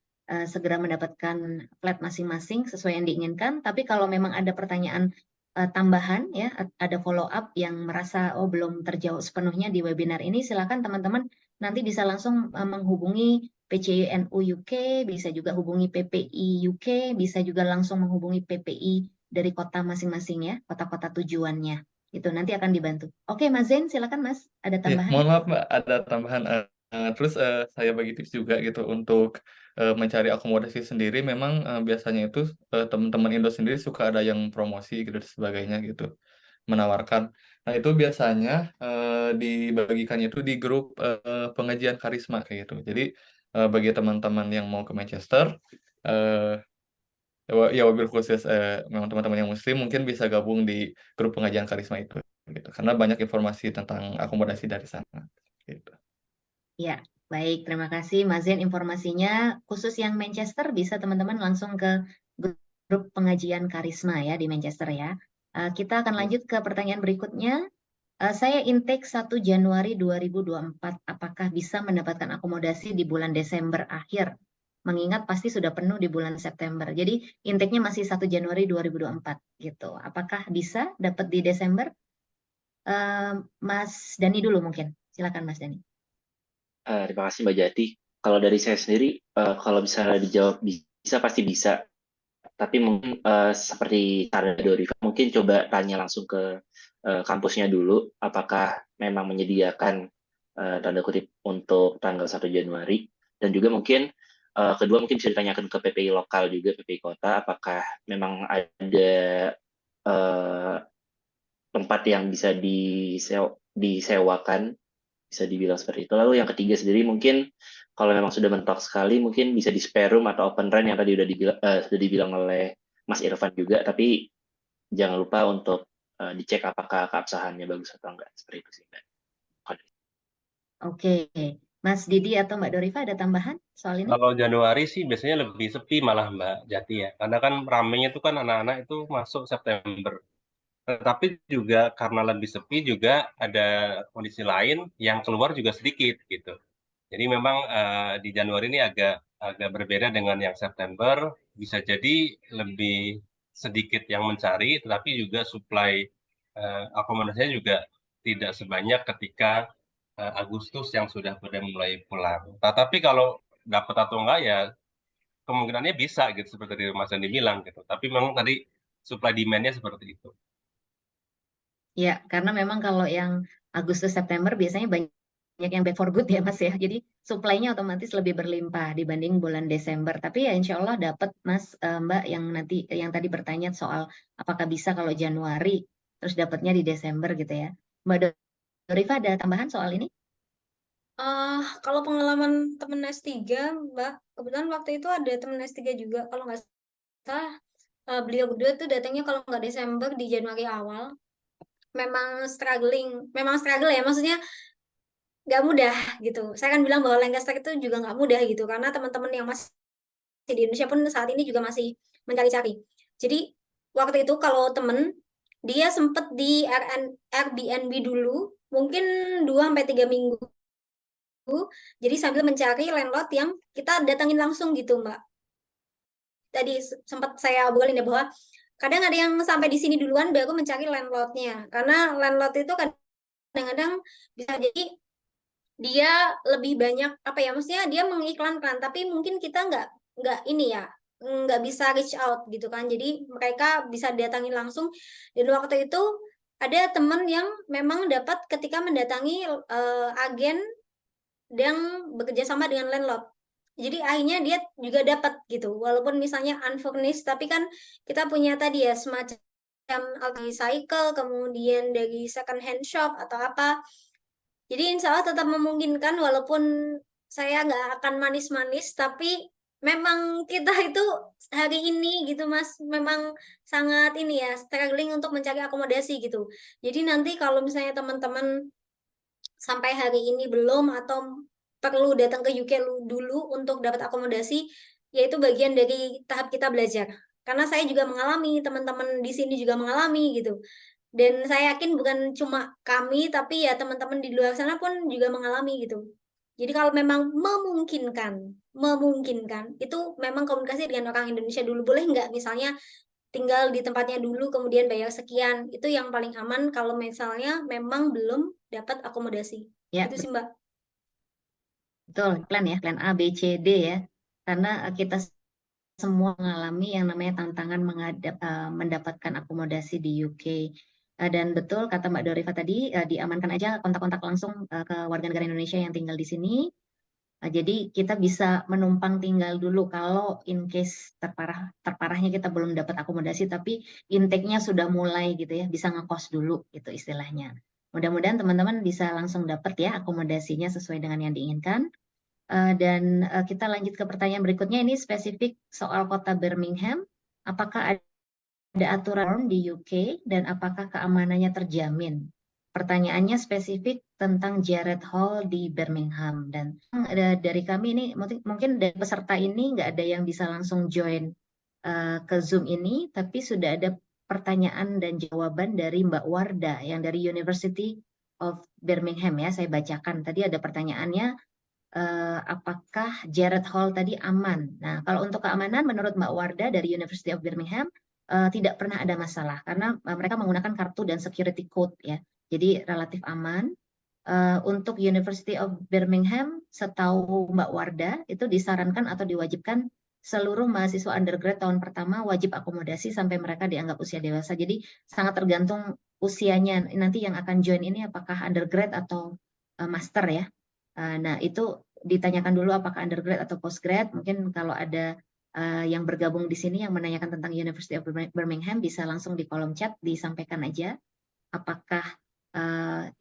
segera mendapatkan flat masing-masing sesuai yang diinginkan. Tapi kalau memang ada pertanyaan tambahan ya, ada follow up yang merasa belum terjawab sepenuhnya di webinar ini, silakan teman-teman nanti bisa langsung menghubungi PCNU UK, bisa juga hubungi PPI UK, bisa juga langsung menghubungi PPI dari kota masing-masing ya, kota-kota tujuannya. Itu nanti akan dibantu. Oke, Mas Zain, silakan Mas, ada Ya, tambahan? mohon maaf Mbak, ada tambahan. Terus saya bagi tips juga gitu untuk mencari akomodasi sendiri. Memang biasanya itu teman-teman Indo sendiri suka ada yang promosi gitu dan sebagainya gitu, menawarkan. Nah, itu biasanya dibagikannya itu di grup pengajian karisma kayak gitu. Jadi bagi teman-teman yang mau ke Manchester, ya wabil khusus memang teman-teman yang Muslim mungkin bisa gabung di grup pengajian karisma itu gitu. Karena banyak informasi tentang akomodasi dari sana gitu. Ya, baik. Terima kasih Mas Zain informasinya. Khusus yang Manchester bisa teman-teman langsung ke grup pengajian karisma ya di Manchester ya. Kita akan lanjut ke pertanyaan berikutnya. Saya intake 1 Januari 2024. Apakah bisa mendapatkan akomodasi di bulan Desember akhir? Mengingat pasti sudah penuh di bulan September. Jadi intake-nya masih 1 Januari 2024 gitu. Apakah bisa dapat di Desember? Mas Dani dulu mungkin. Silakan Mas Dani. Terima kasih Mbak Jati. Kalau dari saya sendiri, kalau misalnya dijawab bisa, pasti bisa. Tapi mungkin seperti saran Dorifa, mungkin coba tanya langsung ke kampusnya dulu, apakah memang menyediakan tanda kutip untuk tanggal 1 Januari. Dan juga mungkin kedua mungkin bisa ditanyakan ke PPI lokal juga, PPI kota, apakah memang ada tempat yang bisa disewakan, bisa dibilang seperti itu. Lalu yang ketiga sendiri mungkin kalau memang sudah mentok sekali, mungkin bisa di spare room atau open run yang tadi sudah dibilang oleh Mas Irfan juga, tapi jangan lupa untuk dicek apakah keabsahannya bagus atau enggak. Seperti itu sih, Mbak. Oke, Mas Didi atau Mbak Dorifa ada tambahan soal ini? Kalau Januari sih biasanya lebih sepi malah Mbak Jati ya, karena kan ramenya itu kan anak-anak itu masuk September. Tetapi juga karena lebih sepi juga ada kondisi lain yang keluar juga sedikit gitu. Jadi memang di Januari ini agak berbeda dengan yang September, bisa jadi lebih sedikit yang mencari, tetapi juga supply akomodasinya juga tidak sebanyak ketika Agustus yang sudah pada mulai pulang. Tetapi kalau dapat atau enggak ya kemungkinannya bisa gitu seperti tadi Mas Andi bilang gitu. Tapi memang tadi supply demand-nya seperti itu. Ya, karena memang kalau yang Agustus September biasanya banyak yang bad for good ya Mas ya. Jadi supply-nya otomatis lebih berlimpah dibanding bulan Desember. Tapi ya insya Allah dapat Mas Mbak yang tadi bertanya soal apakah bisa kalau Januari terus dapatnya di Desember gitu ya. Mbak Dorifa ada tambahan soal ini? Kalau pengalaman temen S3, Mbak, kebetulan waktu itu ada temen S3 juga, kalau nggak salah, beliau berdua tuh datangnya kalau nggak Desember di Januari awal. Memang struggle ya, maksudnya nggak mudah gitu. Saya kan bilang bahwa Lancaster itu juga nggak mudah gitu, karena teman-teman yang masih di Indonesia pun saat ini juga masih mencari-cari. Jadi waktu itu kalau temen, dia sempet di Airbnb dulu, mungkin 2-3 minggu. Jadi sambil mencari landlord yang kita datangin langsung gitu, Mbak. Tadi sempat saya obrolin ya bahwa kadang ada yang sampai di sini duluan baru mencari landlordnya. Karena landlord itu kadang-kadang bisa jadi dia lebih banyak apa ya, maksudnya dia mengiklankan, tapi mungkin kita nggak ini ya, nggak bisa reach out gitu kan. Jadi mereka bisa datangin langsung. Dan waktu itu ada teman yang memang dapat ketika mendatangi agen yang bekerja sama dengan landlord. Jadi akhirnya dia juga dapat gitu, walaupun misalnya unfurnished, tapi kan kita punya tadi ya semacam recycle, kemudian dari second hand shop atau apa. Jadi insya Allah tetap memungkinkan, walaupun saya nggak akan manis-manis, tapi memang kita itu hari ini gitu Mas, memang sangat ini ya, struggling untuk mencari akomodasi gitu. Jadi nanti kalau misalnya teman-teman sampai hari ini belum atau perlu datang ke UK dulu untuk dapat akomodasi, yaitu bagian dari tahap kita belajar. Karena saya juga mengalami, teman-teman di sini juga mengalami gitu. Dan saya yakin bukan cuma kami, tapi ya teman-teman di luar sana pun juga mengalami gitu. Jadi kalau memang memungkinkan, itu memang komunikasi dengan orang Indonesia dulu. Boleh nggak misalnya tinggal di tempatnya dulu, kemudian bayar sekian. Itu yang paling aman kalau misalnya memang belum dapat akomodasi. Ya, Itu sih Mbak. betul, plan ya, plan A, B, C, D ya. Karena kita semua mengalami yang namanya tantangan mendapatkan akomodasi di UK. Dan betul kata Mbak Dorifa tadi, diamankan aja kontak-kontak langsung ke warga negara Indonesia yang tinggal di sini. Jadi kita bisa menumpang tinggal dulu kalau in case terparahnya kita belum dapat akomodasi, tapi intake-nya sudah mulai gitu ya, bisa ngekos dulu gitu istilahnya. Mudah-mudahan teman-teman bisa langsung dapat ya akomodasinya sesuai dengan yang diinginkan. Dan kita lanjut ke pertanyaan berikutnya, ini spesifik soal kota Birmingham. Apakah ada aturan di UK dan apakah keamanannya terjamin? Pertanyaannya spesifik tentang Jared Hall di Birmingham. Dan dari kami ini, mungkin dari peserta ini nggak ada yang bisa langsung join ke Zoom ini, tapi sudah ada pertanyaan dan jawaban dari Mbak Warda yang dari University of Birmingham ya. Saya bacakan tadi ada pertanyaannya, apakah Jared Hall tadi aman? Nah, kalau untuk keamanan menurut Mbak Warda dari University of Birmingham tidak pernah ada masalah karena mereka menggunakan kartu dan security code ya. jadi relatif aman. Untuk University of Birmingham, setahu Mbak Wardah, itu disarankan atau diwajibkan seluruh mahasiswa undergrad tahun pertama wajib akomodasi sampai mereka dianggap usia dewasa. Jadi sangat tergantung usianya. Nanti yang akan join ini apakah undergrad atau master ya. Nah, itu ditanyakan dulu apakah undergrad atau postgrad. Mungkin kalau ada yang bergabung di sini yang menanyakan tentang University of Birmingham, bisa langsung di kolom chat disampaikan aja apakah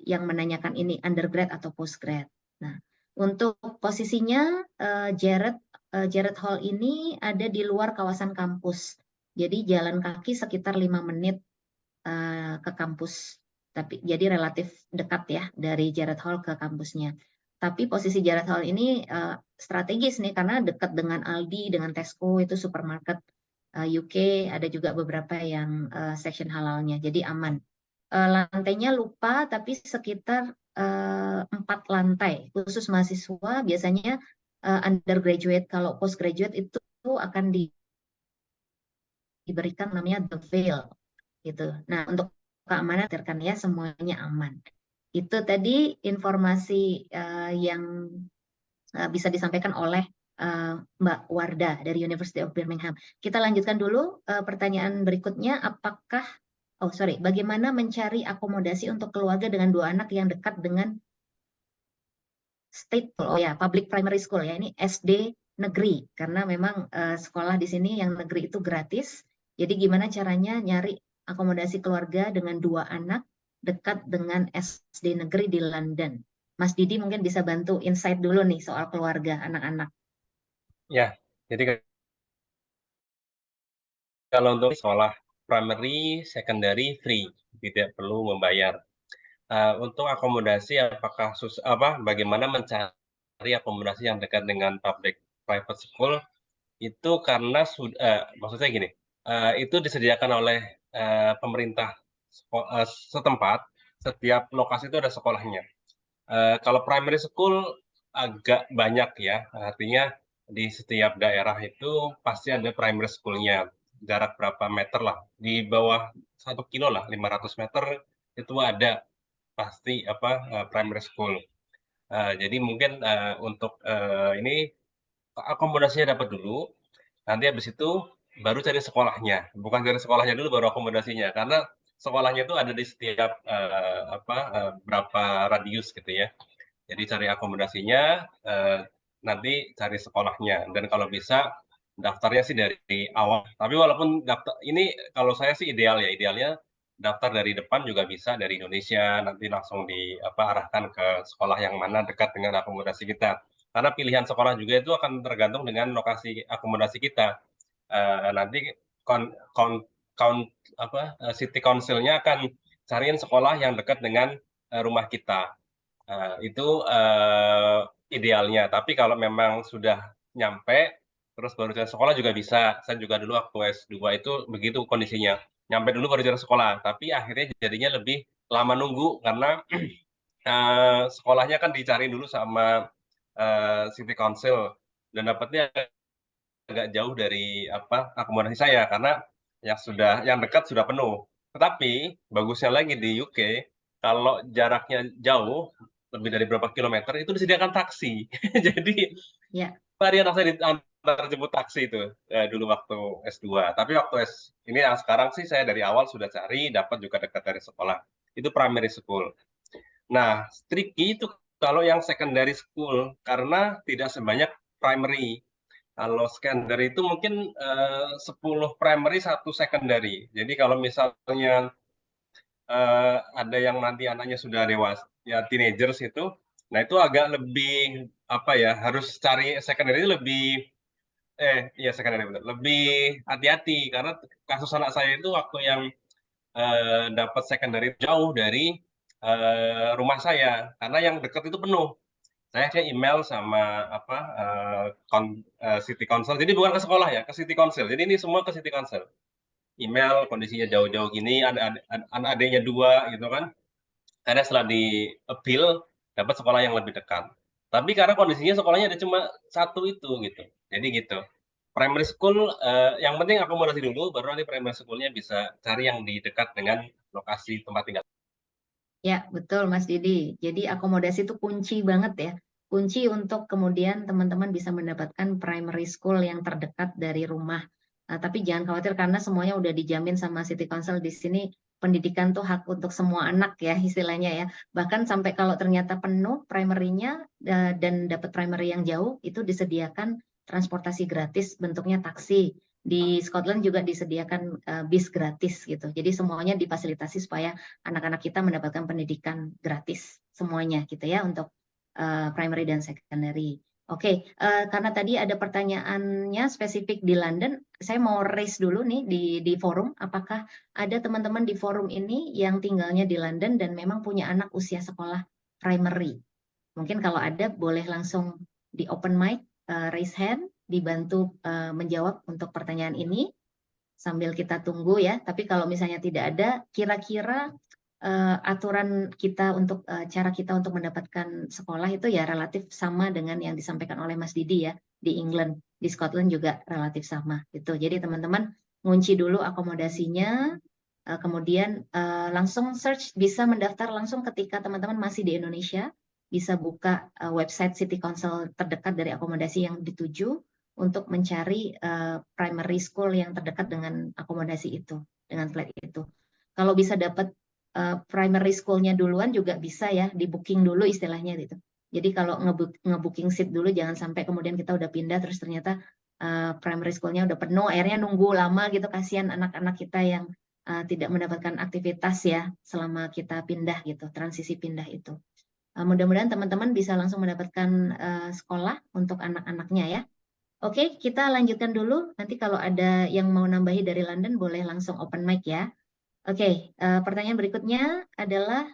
yang menanyakan ini undergrad atau postgrad. Nah, untuk posisinya Jared Hall ini ada di luar kawasan kampus. Jadi jalan kaki sekitar 5 menit ke kampus. Tapi jadi relatif dekat ya dari Jared Hall ke kampusnya. Tapi posisi Jared Hall ini strategis nih karena dekat dengan Aldi, dengan Tesco, itu supermarket UK, ada juga beberapa yang section halalnya. Jadi aman. Lantainya lupa, tapi sekitar 4 lantai. Khusus mahasiswa biasanya undergraduate, kalau postgraduate itu akan diberikan namanya the veil gitu. Nah, untuk keamanan ya semuanya aman. Itu tadi informasi yang bisa disampaikan oleh Mbak Wardah dari University of Birmingham. Kita lanjutkan dulu pertanyaan berikutnya, bagaimana mencari akomodasi untuk keluarga dengan 2 anak yang dekat dengan state public primary school ya, ini SD negeri, karena memang sekolah di sini yang negeri itu gratis. Jadi gimana caranya nyari akomodasi keluarga dengan 2 anak dekat dengan SD negeri di London. Mas Didi mungkin bisa bantu insight dulu nih soal keluarga anak-anak. Ya, jadi kalau untuk sekolah primary, secondary free, tidak perlu membayar. Untuk akomodasi apakah bagaimana mencari akomodasi yang dekat dengan public private school itu karena maksud saya gini, itu disediakan oleh pemerintah setempat, setiap lokasi itu ada sekolahnya. Kalau primary school agak banyak ya, artinya di setiap daerah itu pasti ada primary school-nya. Jarak berapa meter lah, di bawah 1 kilo lah, 500 meter itu ada pasti primary school. Jadi mungkin untuk ini akomodasinya dapat dulu, nanti habis itu baru cari sekolahnya. Bukan cari sekolahnya dulu baru akomodasinya, karena sekolahnya itu ada di setiap berapa radius gitu ya. Jadi cari akomodasinya, nanti cari sekolahnya, dan kalau bisa daftarnya sih dari awal. Tapi walaupun daftar ini kalau saya sih idealnya daftar dari depan juga bisa dari Indonesia, nanti langsung arahkan ke sekolah yang mana dekat dengan akomodasi kita. Karena pilihan sekolah juga itu akan tergantung dengan lokasi akomodasi kita. Nanti City Council-nya akan cariin sekolah yang dekat dengan rumah kita. Itu idealnya. Tapi kalau memang sudah nyampe, terus baru cari sekolah juga bisa. Saya juga dulu waktu S2 itu begitu kondisinya. Nyampe dulu baru cari sekolah. Tapi akhirnya jadinya lebih lama nunggu karena sekolahnya kan dicari dulu sama City Council. Dan dapatnya agak jauh dari akomodasi saya karena yang dekat sudah penuh. Tetapi bagusnya lagi di UK, kalau jaraknya jauh lebih dari berapa kilometer itu disediakan taksi. Jadi varian saya diantar jemput taksi itu dulu waktu S2. Tapi waktu ini yang sekarang sih saya dari awal sudah cari, dapat juga dekat dari sekolah. Itu primary school. Nah, tricky itu kalau yang secondary school karena tidak sebanyak primary. Kalau secondary itu mungkin 10 primary, 1 secondary. Jadi kalau misalnya ada yang nanti anaknya sudah dewasa, ya teenagers itu, nah itu agak lebih harus cari secondary itu lebih hati-hati karena kasus anak saya itu waktu yang dapat secondary jauh dari rumah saya karena yang dekat itu penuh. Saya email sama City Council. Jadi bukan ke sekolah ya, ke City Council. Jadi ini semua ke City Council. Email kondisinya jauh-jauh gini, anak adiknya 2 gitu kan. Karena setelah di appeal dapat sekolah yang lebih dekat. Tapi karena kondisinya sekolahnya ada cuma 1 itu gitu. Jadi gitu. Primary school yang penting akomodasi dulu, baru nanti primary school-nya bisa cari yang di dekat dengan lokasi tempat tinggal. Ya, betul Mas Didi. Jadi akomodasi itu kunci banget ya. Kunci untuk kemudian teman-teman bisa mendapatkan primary school yang terdekat dari rumah. Tapi jangan khawatir karena semuanya udah dijamin sama City Council di sini. Pendidikan tuh hak untuk semua anak ya istilahnya ya. Bahkan sampai kalau ternyata penuh primary-nya dan dapat primary yang jauh, itu disediakan transportasi gratis bentuknya taksi. Di Scotland juga disediakan bis gratis gitu. Jadi semuanya difasilitasi supaya anak-anak kita mendapatkan pendidikan gratis semuanya gitu ya untuk primary dan secondary. Oke, karena tadi ada pertanyaannya spesifik di London, saya mau raise dulu nih di forum, apakah ada teman-teman di forum ini yang tinggalnya di London dan memang punya anak usia sekolah primary? Mungkin kalau ada boleh langsung di open mic, raise hand, dibantu menjawab untuk pertanyaan ini sambil kita tunggu ya. Tapi kalau misalnya tidak ada, kira-kira aturan kita untuk cara kita untuk mendapatkan sekolah itu ya relatif sama dengan yang disampaikan oleh Mas Didi ya di England, di Scotland juga relatif sama gitu. Jadi teman-teman ngunci dulu akomodasinya, kemudian langsung search, bisa mendaftar langsung ketika teman-teman masih di Indonesia, bisa buka website City Council terdekat dari akomodasi yang dituju untuk mencari primary school yang terdekat dengan akomodasi itu, dengan flat itu. Kalau bisa dapat primary school-nya duluan juga bisa ya, di booking dulu istilahnya gitu. Jadi kalau nge-booking seat dulu, jangan sampai kemudian kita udah pindah terus ternyata primary school-nya udah penuh, akhirnya nunggu lama gitu, kasihan anak-anak kita yang tidak mendapatkan aktivitas ya selama kita pindah gitu, transisi pindah itu. Mudah-mudahan teman-teman bisa langsung mendapatkan sekolah untuk anak-anaknya ya. Oke, kita lanjutkan dulu. Nanti kalau ada yang mau nambahi dari London boleh langsung open mic ya. Oke, pertanyaan berikutnya adalah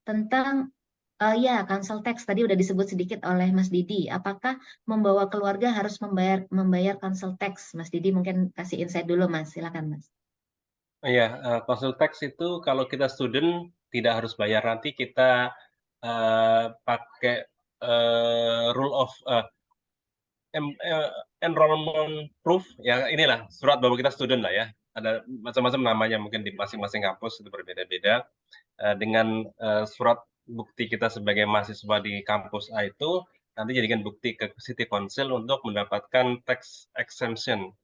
tentang ya council tax tadi udah disebut sedikit oleh Mas Didi. Apakah membawa keluarga harus membayar council tax? Mas Didi mungkin kasih insight dulu Mas. Silakan Mas. Iya, council tax itu kalau kita student tidak harus bayar, nanti kita pakai rule of enrollment proof, ya inilah surat bahwa kita student lah ya. Ada macam-macam namanya mungkin di masing-masing kampus itu berbeda-beda. Dengan surat bukti kita sebagai mahasiswa di kampus A itu nanti jadikan bukti ke City Council untuk mendapatkan tax exemption.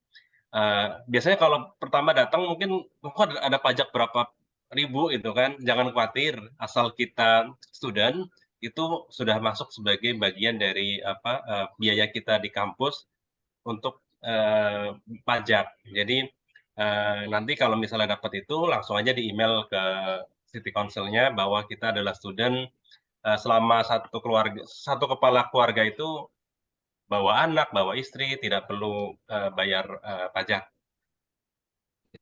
Biasanya kalau pertama datang mungkin kok ada pajak berapa ribu itu kan, jangan khawatir, asal kita student itu sudah masuk sebagai bagian dari biaya kita di kampus untuk pajak. Jadi nanti kalau misalnya dapat itu langsung aja di email ke City Council-nya bahwa kita adalah student, selama satu kepala keluarga itu bawa anak, bawa istri, tidak perlu bayar pajak.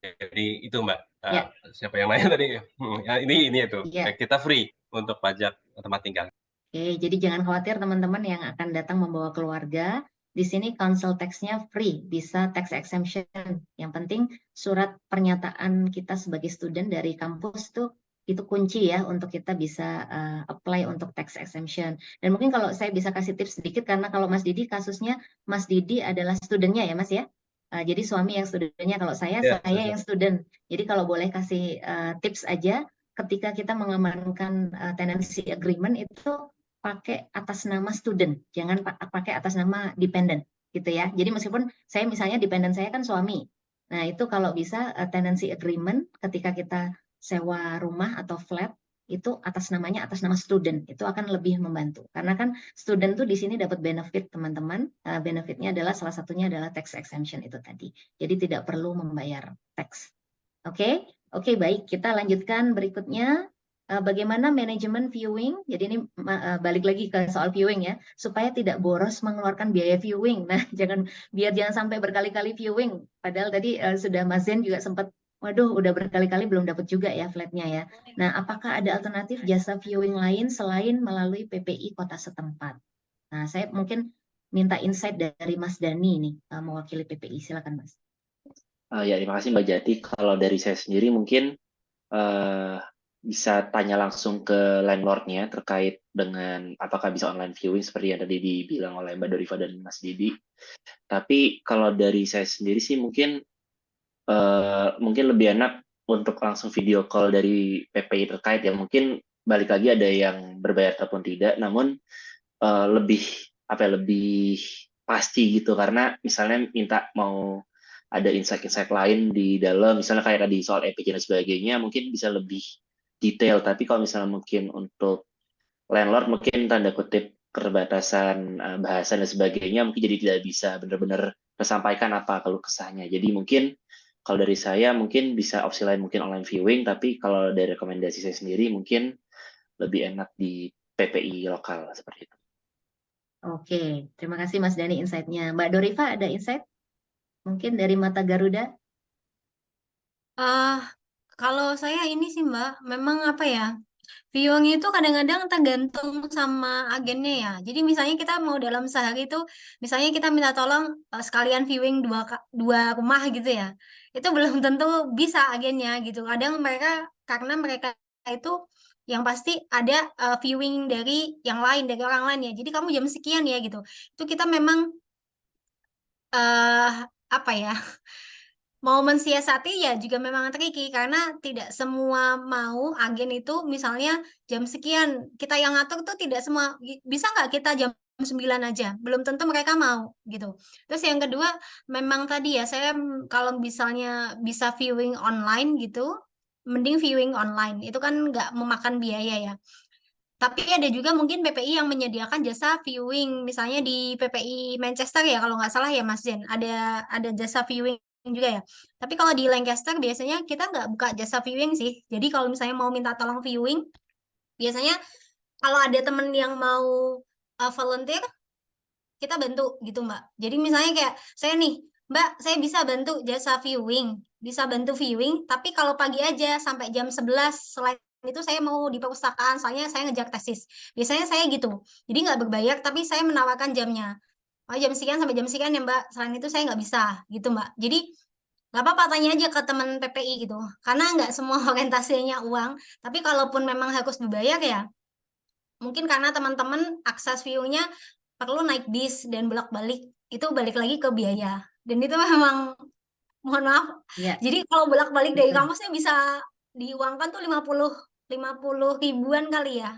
Jadi itu Mbak, Ya. siapa yang nanya tadi? Ya, ini itu, Ya. kita free untuk pajak tempat tinggal. Oke, jadi jangan khawatir teman-teman yang akan datang membawa keluarga. Di sini council tax-nya free, bisa tax exemption. Yang penting surat pernyataan kita sebagai student dari kampus itu kunci ya untuk kita bisa apply untuk tax exemption. Dan mungkin kalau saya bisa kasih tips sedikit, karena kalau Mas Didi kasusnya, Mas Didi adalah studentnya ya Mas ya. Jadi suami yang studentnya, kalau saya yang student. Jadi kalau boleh kasih tips aja, ketika kita mengamankan tenancy agreement itu pakai atas nama student, jangan pakai atas nama dependent gitu ya. Jadi meskipun saya misalnya dependent saya kan suami. Nah, itu kalau bisa tenancy agreement ketika kita sewa rumah atau flat itu atas namanya atas nama student, itu akan lebih membantu. Karena kan student tuh di sini dapat benefit teman-teman. Benefitnya adalah salah satunya adalah tax exemption itu tadi. Jadi tidak perlu membayar tax. Oke, baik. Kita lanjutkan berikutnya. Bagaimana manajemen viewing? Jadi ini balik lagi ke soal viewing ya, supaya tidak boros mengeluarkan biaya viewing. Nah, jangan sampai berkali-kali viewing. Padahal tadi sudah Mas Zen juga sempat, waduh, udah berkali-kali belum dapat juga ya flatnya ya. Nah, apakah ada alternatif jasa viewing lain selain melalui PPI kota setempat? Nah, saya mungkin minta insight dari Mas Dani nih, mewakili PPI. Silakan Mas. Ya, terima kasih Mbak Jati. Kalau dari saya sendiri mungkin bisa tanya langsung ke landlordnya terkait dengan apakah bisa online viewing seperti yang tadi dibilang oleh Mbak Dorifa dan Mas Didi. Tapi kalau dari saya sendiri sih mungkin lebih enak untuk langsung video call dari PPI terkait ya. Mungkin balik lagi ada yang berbayar ataupun tidak, namun lebih lebih pasti gitu, karena misalnya minta mau ada insight-insight lain di dalam, misalnya kayak tadi soal EPC dan sebagainya, mungkin bisa lebih detail. Tapi kalau misalnya mungkin untuk landlord, mungkin tanda kutip keterbatasan bahasa dan sebagainya, mungkin jadi tidak bisa benar-benar tersampaikan apa keluh kesahnya. Jadi mungkin kalau dari saya mungkin bisa opsi lain, mungkin online viewing, tapi kalau dari rekomendasi saya sendiri mungkin lebih enak di PPI lokal seperti itu. Oke, terima kasih Mas Dani insight-nya. Mbak Dorifa ada insight? Mungkin dari mata Garuda? Kalau saya ini sih Mbak, memang apa ya, viewing itu kadang-kadang tergantung sama agennya ya. Jadi misalnya kita mau dalam sehari itu, misalnya kita minta tolong sekalian viewing dua rumah gitu ya. Itu belum tentu bisa agennya gitu. Kadang mereka, karena mereka itu yang pasti ada viewing dari yang lain, dari orang lain ya. Jadi kamu jam sekian ya gitu. Itu kita memang apa ya, mau mensiasati ya juga memang tricky, karena tidak semua mau agen itu misalnya jam sekian kita yang ngatur tuh, tidak semua bisa nggak kita jam 9 aja, belum tentu mereka mau gitu. Terus yang kedua, memang tadi ya saya kalau misalnya bisa viewing online gitu, mending viewing online, itu kan nggak memakan biaya ya. Tapi ada juga mungkin PPI yang menyediakan jasa viewing, misalnya di PPI Manchester ya kalau nggak salah ya Mas Zen, ada jasa viewing juga ya. Tapi kalau di Lancaster biasanya kita nggak buka jasa viewing sih. Jadi kalau misalnya mau minta tolong viewing, biasanya kalau ada temen yang mau volunteer, kita bantu gitu Mbak. Jadi misalnya kayak saya nih, Mbak, saya bisa bantu jasa viewing, tapi kalau pagi aja sampai jam 11, selain itu saya mau di perpustakaan, soalnya saya ngejar tesis. Biasanya saya gitu. Jadi nggak berbayar, tapi saya menawarkan jamnya. Oh, jam sekian sampai jam sekian ya Mbak, selain itu saya nggak bisa gitu Mbak. Jadi nggak apa-apa, tanya aja ke teman PPI gitu. Karena nggak semua orientasinya uang, tapi kalaupun memang harus dibayar ya, mungkin karena teman-teman akses view-nya perlu naik bis dan bolak-balik, itu balik lagi ke biaya. Dan itu memang, mohon maaf, Ya, jadi kalau bolak-balik dari betul. kampusnya bisa diuangkan tuh 50 ribuan kali ya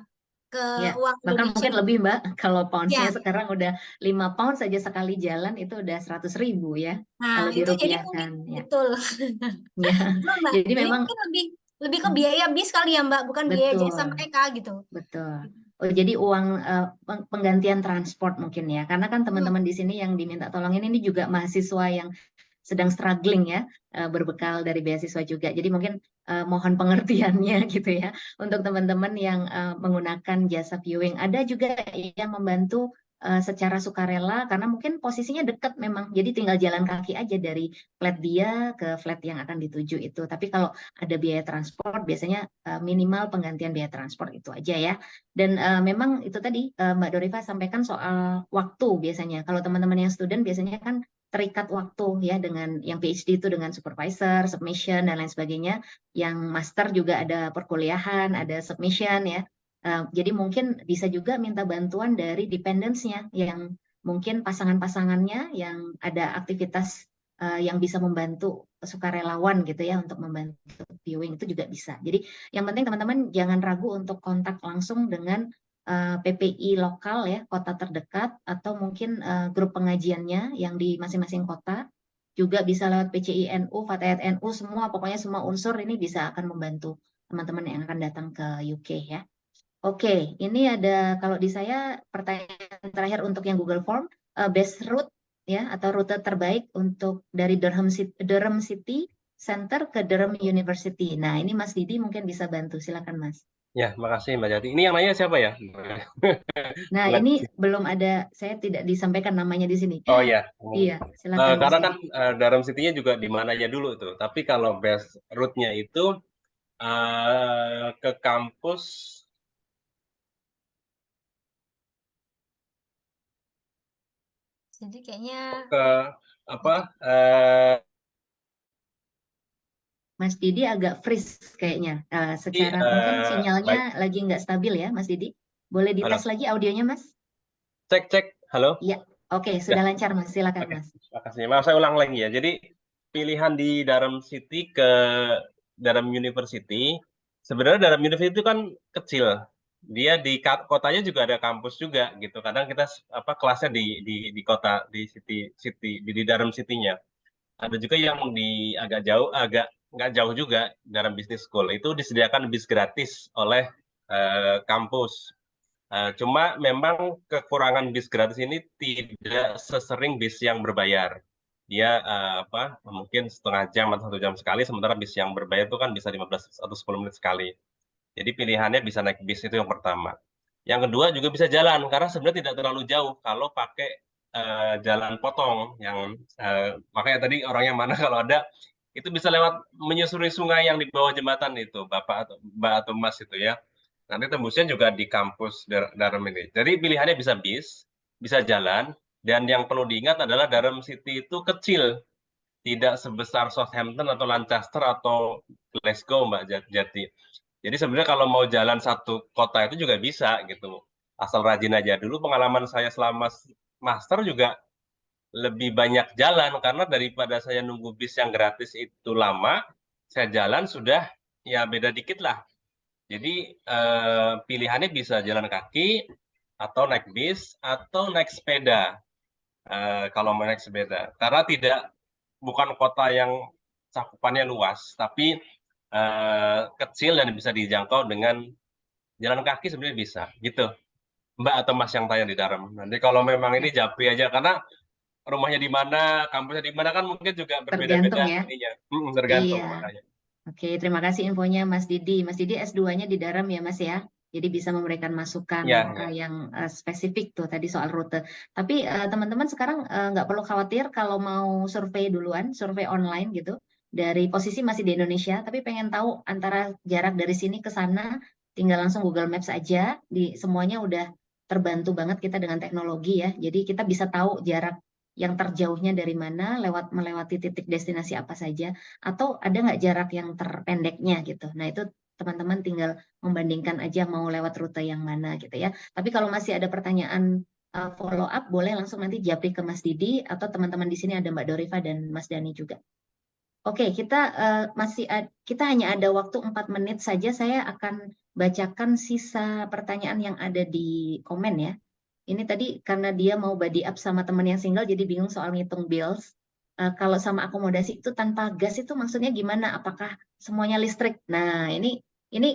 ke Ya, uang bahkan Indonesia. mungkin lebih Mbak. Kalau Ya, pounds-nya sekarang udah 5 pound saja sekali jalan itu udah 100.000 ya. nah Kalau itu jadi mungkin dirupiahkan ya. betul. Ya, Betul, Mbak. jadi Jadi memang mungkin lebih ke biaya bis kali ya Mbak, bukan biaya jasa betul. mereka gitu. Betul. Oh, jadi uang penggantian transport mungkin ya. Karena kan teman-teman di sini yang diminta tolongin ini juga mahasiswa yang sedang struggling ya, berbekal dari beasiswa juga. Jadi mungkin mohon pengertiannya gitu ya untuk teman-teman yang menggunakan jasa viewing. Ada juga yang membantu secara sukarela karena mungkin posisinya dekat memang. Jadi tinggal jalan kaki aja dari flat dia ke flat yang akan dituju itu. Tapi kalau ada biaya transport biasanya minimal penggantian biaya transport itu aja ya. Dan memang itu tadi Mbak Dorifa sampaikan soal waktu biasanya. Kalau teman-teman yang student biasanya kan terikat waktu ya, dengan yang PhD itu dengan supervisor, submission dan lain sebagainya. Yang master juga ada perkuliahan, ada submission ya. Jadi mungkin bisa juga minta bantuan dari dependents-nya yang mungkin pasangan-pasangannya yang ada aktivitas yang bisa membantu, sukarelawan gitu ya untuk membantu viewing, itu juga bisa. Jadi yang penting teman-teman jangan ragu untuk kontak langsung dengan PPI lokal ya, kota terdekat, atau mungkin grup pengajiannya yang di masing-masing kota. Juga bisa lewat PCI NU, Fatayat NU, semua pokoknya semua unsur ini bisa akan membantu teman-teman yang akan datang ke UK ya. Oke, ini ada kalau di saya pertanyaan terakhir untuk yang Google Form, best route ya atau rute terbaik untuk dari Durham City Center ke Durham University. Nah, ini Mas Didi mungkin bisa bantu, silakan Mas. Ya, makasih Mbak Jati. Ini yang nanya siapa ya? Nah, ini belum ada, saya tidak disampaikan namanya di sini. Oh ya. Iya, silakan Mas Karena Didi. kan Durham City-nya juga di mananya dulu tuh. Tapi kalau best route-nya itu ke kampus Jadi kayaknya ke apa? Mas Didi agak freeze kayaknya. Secara mungkin sinyalnya lagi nggak stabil ya, Mas Didi. Boleh dites lagi audionya, Mas? Cek. Halo? Iya, oke, sudah lancar, Mas. Silakan, Oke, Mas. makasih. Maaf, saya ulang lagi ya. Jadi pilihan di Durham City ke Durham University, sebenarnya dalam universitas itu kan kecil. Dia di kotanya juga ada kampus juga gitu. Kadang kita kelasnya di kota, di city di dalam city-nya. Ada juga yang di agak jauh, agak nggak jauh juga dalam business school. Itu disediakan bis gratis oleh kampus. Cuma memang kekurangan bis gratis ini tidak sesering bis yang berbayar. Dia mungkin setengah jam atau 1 jam sekali, sementara bis yang berbayar itu kan bisa 15 atau 10 menit sekali. Jadi pilihannya bisa naik bis, itu yang pertama. Yang kedua juga bisa jalan, karena sebenarnya tidak terlalu jauh kalau pakai jalan potong. Makanya tadi orang yang mana kalau ada, itu bisa lewat menyusuri sungai yang di bawah jembatan itu, Bapak atau Mbak atau Mas itu ya. Nanti tembusnya juga di kampus Durham ini. Jadi pilihannya bisa bis, bisa jalan, dan yang perlu diingat adalah Durham City itu kecil, tidak sebesar Southampton atau Lancaster atau Glasgow, Mbak Jati. Jadi sebenarnya kalau mau jalan satu kota itu juga bisa gitu, asal rajin aja. Dulu pengalaman saya selama master juga lebih banyak jalan, karena daripada saya nunggu bis yang gratis itu lama, saya jalan sudah ya beda dikit lah. Jadi pilihannya bisa jalan kaki, atau naik bis, atau naik sepeda. Kalau mau naik sepeda, karena bukan kota yang cakupannya luas, tapi kecil dan bisa dijangkau dengan jalan kaki sebenarnya bisa, gitu. Mbak atau Mas yang tanya di Durham. Nanti kalau memang ini japri aja, karena rumahnya di mana, kampusnya di mana kan mungkin juga Tergantung berbeda-beda ya. ininya. Tergantung Iya. makanya. Oke, terima kasih infonya Mas Didi. Mas Didi S2-nya di Durham ya Mas ya. Jadi bisa memberikan masukan Ya, yang spesifik tuh tadi soal rute. Tapi teman-teman sekarang nggak perlu khawatir kalau mau survei duluan, survei online gitu. Dari posisi masih di Indonesia, tapi pengen tahu antara jarak dari sini ke sana, tinggal langsung Google Maps aja. Semuanya udah terbantu banget kita dengan teknologi ya. Jadi kita bisa tahu jarak yang terjauhnya dari mana, melewati titik destinasi apa saja, atau ada nggak jarak yang terpendeknya gitu. Nah itu teman-teman tinggal membandingkan aja mau lewat rute yang mana gitu ya. Tapi kalau masih ada pertanyaan follow up, boleh langsung nanti japri ke Mas Didi, atau teman-teman di sini ada Mbak Dorifa dan Mas Dani juga. Oke, kita hanya ada waktu 4 menit saja. Saya akan bacakan sisa pertanyaan yang ada di komen ya. Ini tadi karena dia mau buddy up sama teman yang single, jadi bingung soal ngitung bills. Kalau sama akomodasi itu tanpa gas itu maksudnya gimana? Apakah semuanya listrik? Nah, ini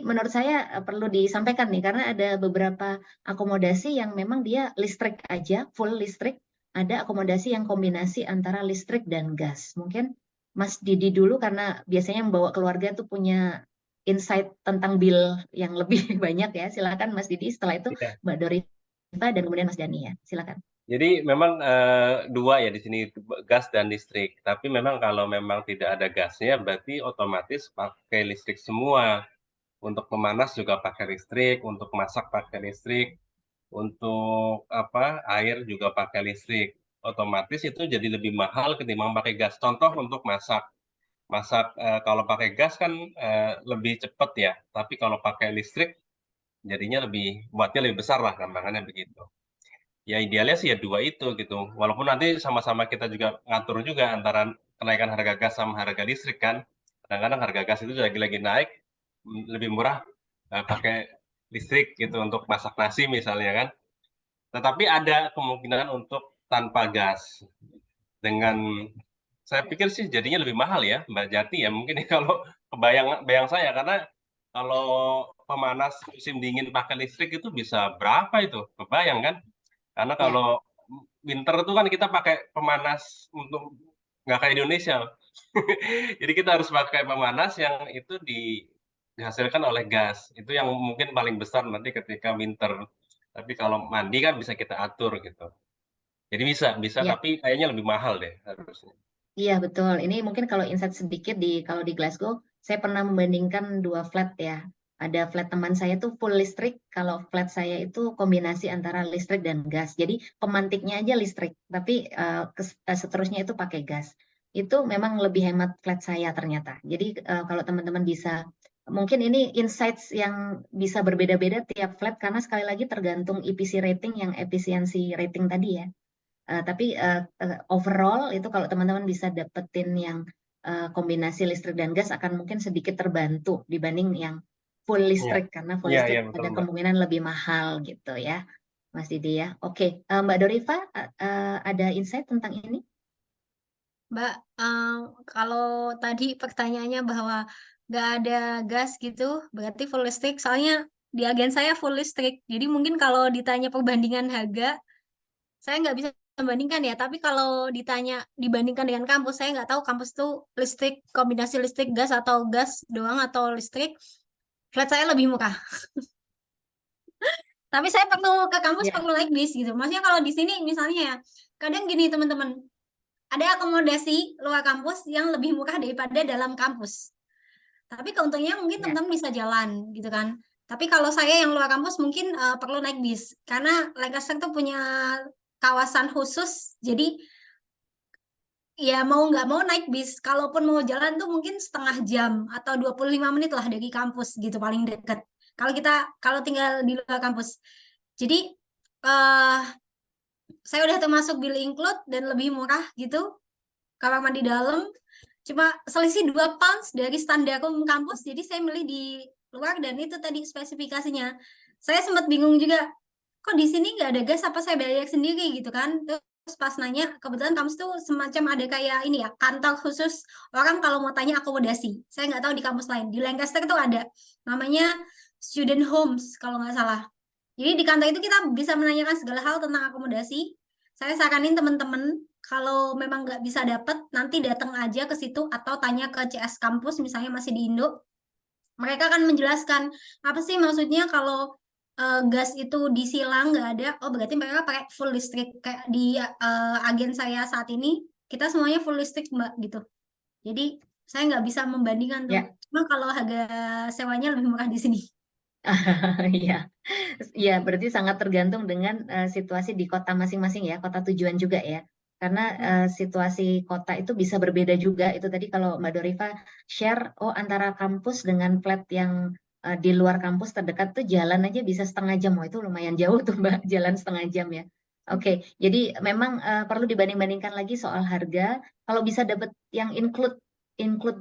menurut saya perlu disampaikan nih, karena ada beberapa akomodasi yang memang dia listrik aja, full listrik. Ada akomodasi yang kombinasi antara listrik dan gas. Mungkin Mas Didi dulu, karena biasanya membawa keluarga tuh punya insight tentang bill yang lebih banyak ya. Silakan Mas Didi, setelah itu ya. Mbak Dori dan kemudian Mas Dani ya, silakan. Jadi memang dua ya di sini, gas dan listrik. Tapi memang kalau memang tidak ada gasnya, berarti otomatis pakai listrik semua. Untuk memanas juga pakai listrik, untuk masak pakai listrik, untuk air juga pakai listrik. Otomatis itu jadi lebih mahal ketimbang pakai gas. Contoh untuk masak. Kalau pakai gas kan lebih cepat ya. Tapi kalau pakai listrik jadinya buatnya lebih besar lah, gampangannya begitu. Ya idealnya sih ya dua itu gitu. Walaupun nanti sama-sama kita juga ngatur juga antara kenaikan harga gas sama harga listrik kan. Kadang-kadang harga gas itu lagi naik, lebih murah pakai listrik gitu untuk masak nasi misalnya kan. Tetapi ada kemungkinan untuk tanpa gas. Saya pikir sih jadinya lebih mahal ya, Mbak Jati ya. Mungkin kalau bayang saya, karena kalau pemanas musim dingin pakai listrik itu bisa berapa itu? Kebayang kan? Karena Ya. kalau winter itu kan kita pakai pemanas untuk nggak kayak Indonesia. Jadi kita harus pakai pemanas yang itu dihasilkan oleh gas. Itu yang mungkin paling besar nanti ketika winter. Tapi kalau mandi kan bisa kita atur gitu. Jadi bisa Ya. tapi kayaknya lebih mahal deh harusnya. Iya betul. Ini mungkin kalau insight sedikit kalau di Glasgow, saya pernah membandingkan 2 flat ya. Ada flat teman saya tuh full listrik, kalau flat saya itu kombinasi antara listrik dan gas. Jadi pemantiknya aja listrik, tapi seterusnya itu pakai gas. Itu memang lebih hemat flat saya ternyata. Jadi kalau teman-teman bisa, mungkin ini insights yang bisa berbeda-beda tiap flat, karena sekali lagi tergantung EPC rating, yang efisiensi rating tadi ya. Tapi overall itu kalau teman-teman bisa dapetin yang kombinasi listrik dan gas, akan mungkin sedikit terbantu dibanding yang full Iya, listrik karena full iya, listrik iya betul ada Mbak. kemungkinan lebih mahal gitu ya, Mas Didi ya. Oke, Mbak Dorifa ada insight tentang ini? Mbak, kalau tadi pertanyaannya bahwa nggak ada gas gitu, berarti full listrik. Soalnya di agen saya full listrik. Jadi mungkin kalau ditanya perbandingan harga, saya nggak bisa membandingkan ya. Tapi kalau ditanya dibandingkan dengan kampus, saya nggak tahu kampus itu listrik, kombinasi listrik gas atau gas doang atau listrik. Flat saya lebih murah. Tapi saya perlu ke kampus, Ya. perlu naik bis gitu. Maksudnya kalau di sini misalnya ya, kadang gini teman-teman, ada akomodasi luar kampus yang lebih murah daripada dalam kampus. Tapi keuntungannya mungkin Ya. teman-teman bisa jalan gitu kan. Tapi kalau saya yang luar kampus mungkin perlu naik bis. Karena Lancaster tuh punya kawasan khusus. Jadi ya mau nggak mau naik bis. Kalaupun mau jalan tuh mungkin setengah jam atau 25 menit lah dari kampus gitu paling dekat. Kalau tinggal di luar kampus. Jadi saya udah termasuk bill include dan lebih murah gitu. Kamar mandi dalam cuma selisih 2 pounds dari standar kampus, jadi saya milih di luar dan itu tadi spesifikasinya. Saya sempat bingung juga, kok di sini nggak ada gas, apa saya bayar sendiri gitu kan. Terus pas nanya, kebetulan kampus tuh semacam ada kayak ini ya, kantor khusus orang kalau mau tanya akomodasi. Saya nggak tahu di kampus lain. Di Lancaster tuh ada, namanya student homes kalau nggak salah. Jadi di kantor itu kita bisa menanyakan segala hal tentang akomodasi. Saya saranin teman-teman kalau memang nggak bisa dapat, nanti datang aja ke situ atau tanya ke CS kampus, misalnya masih di Indo. Mereka akan menjelaskan apa sih maksudnya kalau gas itu disilang nggak ada. Oh berarti mereka pakai full listrik. Kayak di agen saya saat ini, kita semuanya full listrik Mbak gitu. Jadi saya nggak bisa membandingkan tuh. Ya. Cuma kalau harga sewanya lebih murah di sini. Iya, ya berarti sangat tergantung dengan situasi di kota masing-masing ya, kota tujuan juga ya. Karena situasi kota itu bisa berbeda juga. Itu tadi kalau Mbak Dorifa share, oh antara kampus dengan flat yang di luar kampus terdekat tuh jalan aja bisa setengah jam. Oh itu lumayan jauh tuh Mbak, jalan setengah jam ya. Oke, jadi memang perlu dibanding-bandingkan lagi soal harga. Kalau bisa dapat yang include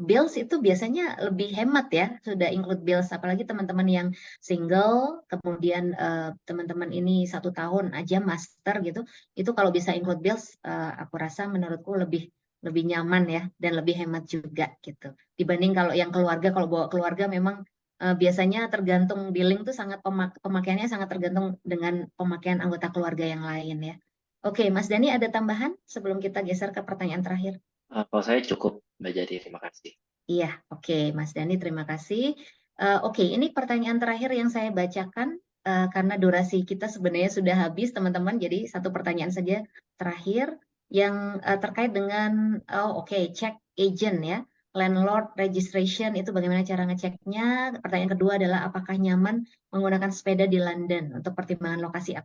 bills itu biasanya lebih hemat ya, sudah include bills, apalagi teman-teman yang single, kemudian teman-teman ini 1 tahun aja master gitu, itu kalau bisa include bills, aku rasa menurutku lebih nyaman ya dan lebih hemat juga gitu. Dibanding kalau yang keluarga, kalau bawa keluarga memang biasanya tergantung billing tuh sangat pemakaiannya sangat tergantung dengan pemakaian anggota keluarga yang lain ya. Oke, Mas Dani ada tambahan sebelum kita geser ke pertanyaan terakhir? Kalau saya cukup, Mbak Jadi, terima kasih. Iya, oke, Mas Dani, terima kasih. Oke, ini pertanyaan terakhir yang saya bacakan karena durasi kita sebenarnya sudah habis, teman-teman. Jadi satu pertanyaan saja terakhir yang terkait dengan, cek agent ya, landlord registration itu bagaimana cara ngeceknya. Pertanyaan kedua adalah apakah nyaman menggunakan sepeda di London untuk pertimbangan lokasi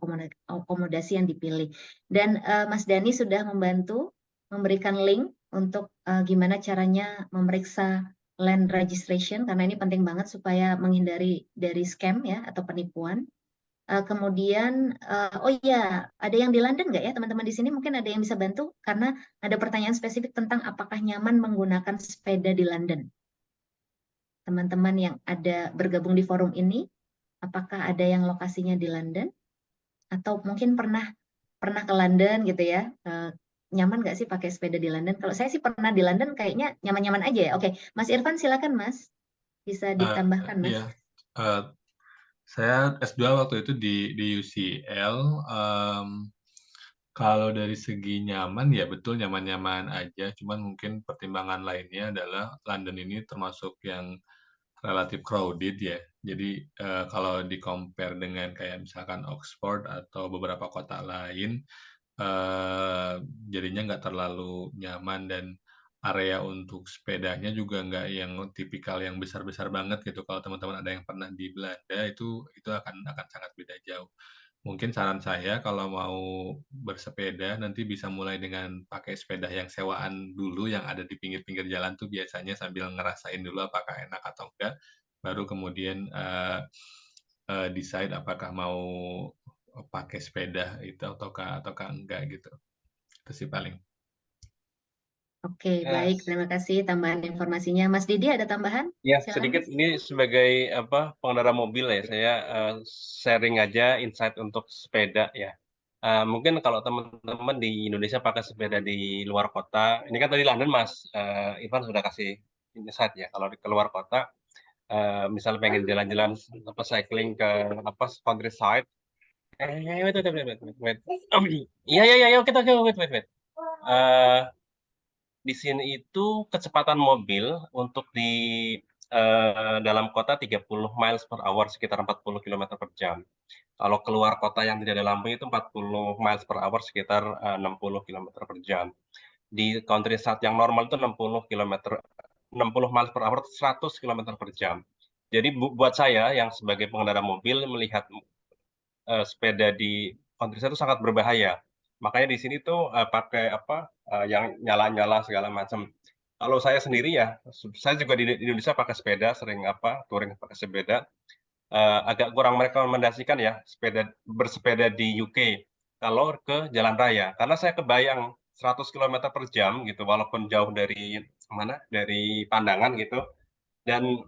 akomodasi yang dipilih. Dan Mas Dani sudah membantu memberikan link untuk gimana caranya memeriksa land registration karena ini penting banget supaya menghindari dari scam ya atau penipuan. Kemudian oh iya, ada yang di London nggak ya teman-teman di sini, mungkin ada yang bisa bantu karena ada pertanyaan spesifik tentang apakah nyaman menggunakan sepeda di London. Teman-teman yang ada bergabung di forum ini, apakah ada yang lokasinya di London atau mungkin pernah ke London gitu ya? Nyaman nggak sih pakai sepeda di London? Kalau saya sih pernah di London, kayaknya nyaman-nyaman aja ya. Oke, Mas Irfan silakan Mas, bisa ditambahkan Mas. Iya, saya S2 waktu itu di UCL. Kalau dari segi nyaman, ya betul nyaman-nyaman aja. Cuman mungkin pertimbangan lainnya adalah London ini termasuk yang relatif crowded ya. Jadi kalau di-compare dengan kayak misalkan Oxford atau beberapa kota lain, jadinya nggak terlalu nyaman dan area untuk sepedanya juga nggak yang tipikal yang besar-besar banget gitu. Kalau teman-teman ada yang pernah di Belanda itu akan sangat beda jauh. Mungkin saran saya kalau mau bersepeda nanti bisa mulai dengan pakai sepeda yang sewaan dulu yang ada di pinggir-pinggir jalan tuh biasanya sambil ngerasain dulu apakah enak atau enggak, baru kemudian decide apakah mau pakai sepeda itu ataukah enggak gitu. Itu sih paling. Oke, Eh, baik. Terima kasih tambahan informasinya. Mas Didi ada tambahan? Ya, Silakan, sedikit Mas. ini sebagai pengendara mobil ya, saya sharing aja insight untuk sepeda ya. Mungkin kalau teman-teman di Indonesia pakai sepeda di luar kota, ini kan tadi London Mas Ivan sudah kasih insight ya. Kalau di keluar kota, misalnya pengen jalan-jalan cycling ke countryside, wait. Iya iya iya, kita wait. Eh, di sini itu kecepatan mobil untuk di dalam kota 30 miles per hour, sekitar 40 km per jam. Kalau keluar kota yang tidak ada lampu itu 40 miles per hour, sekitar 60 km per jam. Di countryside yang normal itu 60 miles per hour, 100 km per jam. Jadi buat saya yang sebagai pengendara mobil melihat sepeda di countryside itu sangat berbahaya. Makanya di sini tuh pakai yang nyala-nyala segala macam. Kalau saya sendiri ya, saya juga di Indonesia pakai sepeda, sering touring pakai sepeda. Agak kurang merekomendasikan ya bersepeda di UK kalau ke jalan raya, karena saya kebayang 100 km per jam gitu, walaupun jauh dari pandangan gitu. Dan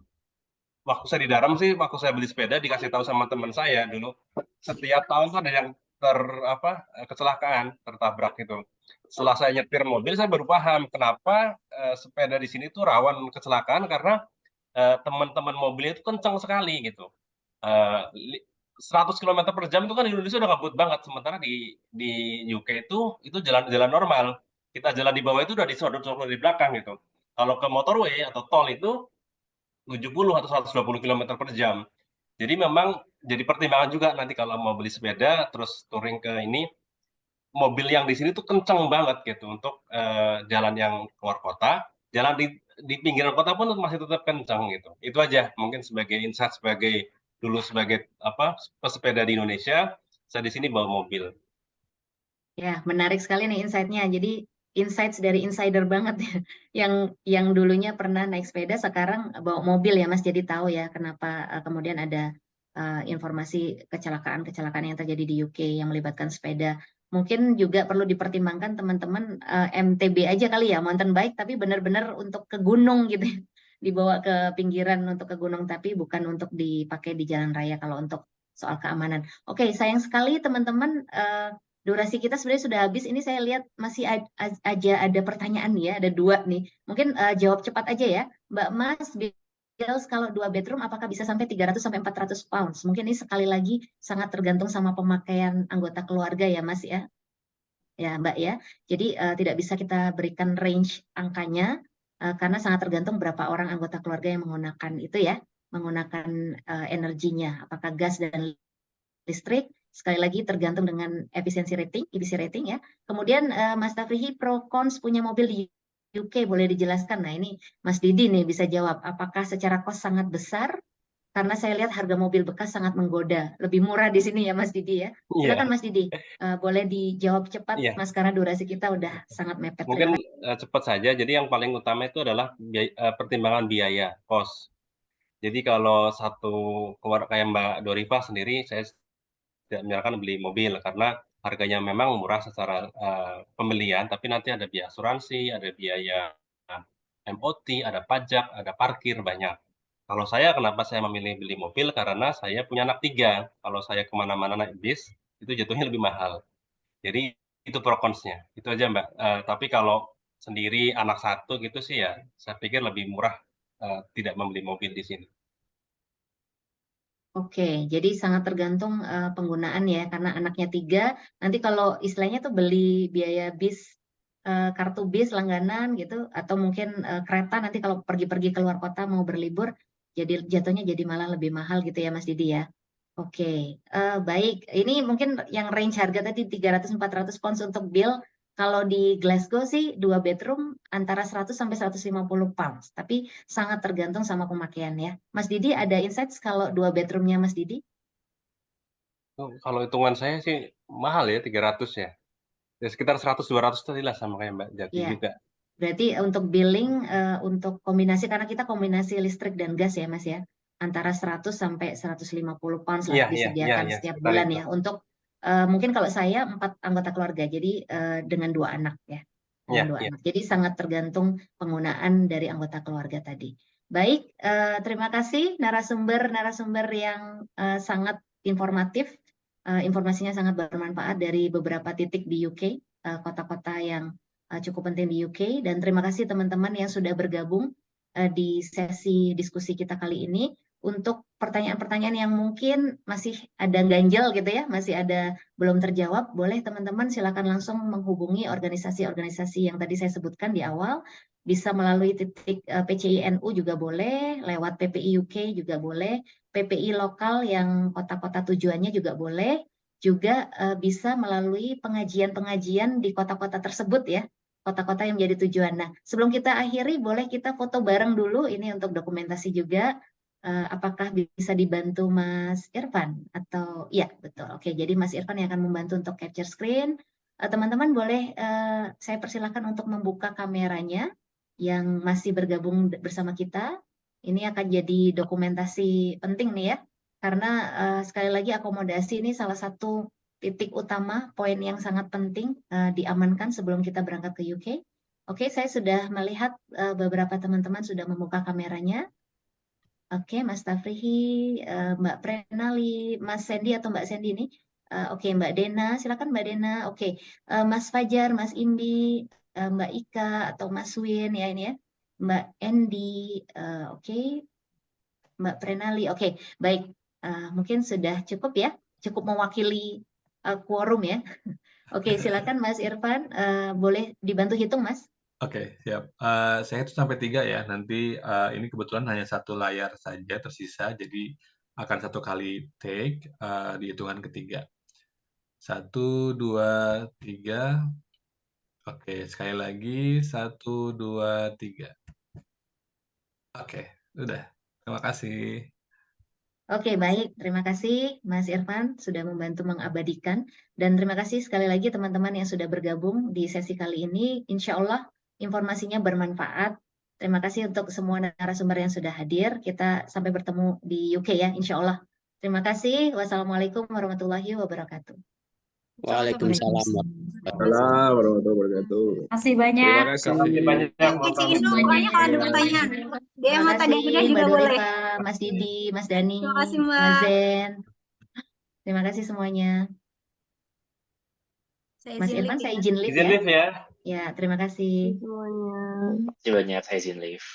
waktu saya di Daram sih, waktu saya beli sepeda dikasih tahu sama teman saya dulu, setiap tahun tuh ada yang kecelakaan, tertabrak gitu. Setelah saya nyetir mobil, saya baru paham kenapa sepeda di sini tuh rawan kecelakaan, karena teman-teman mobilnya itu kencang sekali gitu. 100 km per jam itu kan di Indonesia udah ngebut banget, sementara di UK itu jalan-jalan normal. Kita jalan di bawah itu udah disodot-sodot di belakang gitu. Kalau ke motorway atau tol itu 70 atau 120 km per jam. Jadi memang jadi pertimbangan juga nanti kalau mau beli sepeda terus touring ke ini, mobil yang di sini tuh kenceng banget gitu untuk jalan yang keluar kota, jalan di pinggiran kota pun masih tetap kenceng gitu. Itu aja mungkin sebagai insight sebagai pesepeda di Indonesia, saya di sini bawa mobil. Ya, menarik sekali nih insight-nya. Jadi insights dari insider banget ya. Yang dulunya pernah naik sepeda, sekarang bawa mobil ya Mas. Jadi tahu ya kenapa kemudian ada informasi kecelakaan-kecelakaan yang terjadi di UK yang melibatkan sepeda. Mungkin juga perlu dipertimbangkan teman-teman MTB aja kali ya, mountain bike, tapi benar-benar untuk ke gunung gitu ya. Dibawa ke pinggiran untuk ke gunung, tapi bukan untuk dipakai di jalan raya kalau untuk soal keamanan. Oke, sayang sekali teman-teman, durasi kita sebenarnya sudah habis. Ini saya lihat masih aja ada pertanyaan ya, ada 2 nih. Mungkin jawab cepat aja ya, Mbak Mas. Bills kalau 2 bedroom apakah bisa sampai 300 sampai 400 pounds? Mungkin ini sekali lagi sangat tergantung sama pemakaian anggota keluarga ya Mas ya. Ya Mbak ya. Jadi tidak bisa kita berikan range angkanya karena sangat tergantung berapa orang anggota keluarga yang menggunakan itu ya, menggunakan energinya, apakah gas dan listrik. Sekali lagi tergantung dengan efisiensi rating, EPC rating ya. Kemudian Mas Tafrihi, pro cons punya mobil di UK boleh dijelaskan. Nah ini Mas Didi nih bisa jawab. Apakah secara kos sangat besar? Karena saya lihat harga mobil bekas sangat menggoda. Lebih murah di sini ya Mas Didi ya. Iya, Silakan Mas Didi. Boleh dijawab cepat iya. Mas karena durasi kita udah sangat mepet. Mungkin Terima kasih. cepat saja. Jadi yang paling utama itu adalah pertimbangan biaya, kos. Jadi kalau keluar kayak Mbak Dorifa sendiri, saya tidak menyarankan beli mobil karena harganya memang murah secara pembelian, tapi nanti ada biaya asuransi, ada biaya MOT, ada pajak, ada parkir, banyak. Kalau saya, kenapa saya memilih beli mobil? Karena saya punya anak 3. Kalau saya kemana-mana naik bis, itu jatuhnya lebih mahal. Jadi itu pro cons-nya. Itu aja Mbak. Tapi kalau sendiri anak 1 gitu sih ya, saya pikir lebih murah tidak membeli mobil di sini. Oke, jadi sangat tergantung penggunaan ya, karena anaknya 3. Nanti kalau istilahnya tuh beli biaya bis, kartu bis langganan gitu, atau mungkin kereta nanti kalau pergi-pergi keluar kota mau berlibur, jadi jatuhnya jadi malah lebih mahal gitu ya Mas Didi ya. Oke, baik. Ini mungkin yang range harga tadi 300-400 pounds untuk bill. Kalau di Glasgow sih 2 bedroom antara 100 sampai 150 pounds. Tapi sangat tergantung sama pemakaian ya. Mas Didi ada insights kalau 2 bedroomnya Mas Didi? Kalau hitungan saya sih mahal ya, 300 ya. Ya sekitar 100-200 tadi lah, sama kayak Mbak Jati Iya. juga. Berarti untuk billing, untuk kombinasi, karena kita kombinasi listrik dan gas ya Mas ya, antara 100 sampai 150 pounds lah Iya, disediakan setiap sekitar bulan itu. ya. Untuk mungkin kalau saya 4 anggota keluarga, jadi dengan 2 anak ya. Ya, bodo ya. amat. Jadi sangat tergantung penggunaan dari anggota keluarga tadi. Baik, terima kasih narasumber yang sangat informatif, informasinya sangat bermanfaat dari beberapa titik di UK, kota-kota yang cukup penting di UK. Dan terima kasih teman-teman yang sudah bergabung di sesi diskusi kita kali ini. Untuk pertanyaan-pertanyaan yang mungkin masih ada ganjel gitu ya, masih ada belum terjawab, boleh teman-teman silakan langsung menghubungi organisasi-organisasi yang tadi saya sebutkan di awal. Bisa melalui titik PCINU juga boleh, lewat PPI UK juga boleh, PPI lokal yang kota-kota tujuannya juga boleh, juga bisa melalui pengajian-pengajian di kota-kota tersebut ya, kota-kota yang menjadi tujuan. Nah, sebelum kita akhiri, boleh kita foto bareng dulu, ini untuk dokumentasi juga. Apakah bisa dibantu Mas Irfan? Atau ya, betul. Oke, jadi Mas Irfan yang akan membantu untuk capture screen. Teman-teman boleh saya persilakan untuk membuka kameranya yang masih bergabung bersama kita. Ini akan jadi dokumentasi penting nih ya, karena sekali lagi akomodasi ini salah satu titik utama, poin yang sangat penting diamankan sebelum kita berangkat ke UK. Oke, saya sudah melihat beberapa teman-teman sudah membuka kameranya. Oke, Mas Tafrihi, Mbak Prenali, Mas Sandy atau Mbak Sandy ini. Oke, Mbak Dena, silakan Mbak Dena. Oke, Mas Fajar, Mas Indi, Mbak Ika atau Mas Win ya ini ya. Mbak Endi, oke. Mbak Prenali, oke, baik. Mungkin sudah cukup ya, cukup mewakili quorum ya. Oke, silakan Mas Irfan, boleh dibantu hitung Mas? Oke, siap. Saya itu sampai 3 ya. Nanti ini kebetulan hanya satu layar saja tersisa, jadi akan satu kali take di hitungan ketiga. 1, 2, 3. Oke, sekali lagi 1, 2, 3. Oke, udah. Terima kasih. Oke, baik. Terima kasih Mas Irfan sudah membantu mengabadikan. Dan terima kasih sekali lagi teman-teman yang sudah bergabung di sesi kali ini. Insya Allah informasinya bermanfaat. Terima kasih untuk semua narasumber yang sudah hadir. Kita sampai bertemu di UK ya, insya Allah. Terima kasih. Wassalamualaikum warahmatullahi wabarakatuh. Waalaikumsalam. Waalaikumsalam warahmatullahi wabarakatuh. Kasih banyak. Terima kasih. Terima kasih banyak. Kecilin dulu pokoknya kalau ada pertanyaan. DM Terima atau kasih DM juga Mbak boleh. Dorifa, Mas Didi, Mas Dani, Terima kasih Mas Mbak. Zen. Terima kasih semuanya. Saya Mas izin Irfan, live saya ya. izin live Izin ya. live ya. Ya, terima kasih. Terima kasih banyak, saya izin live.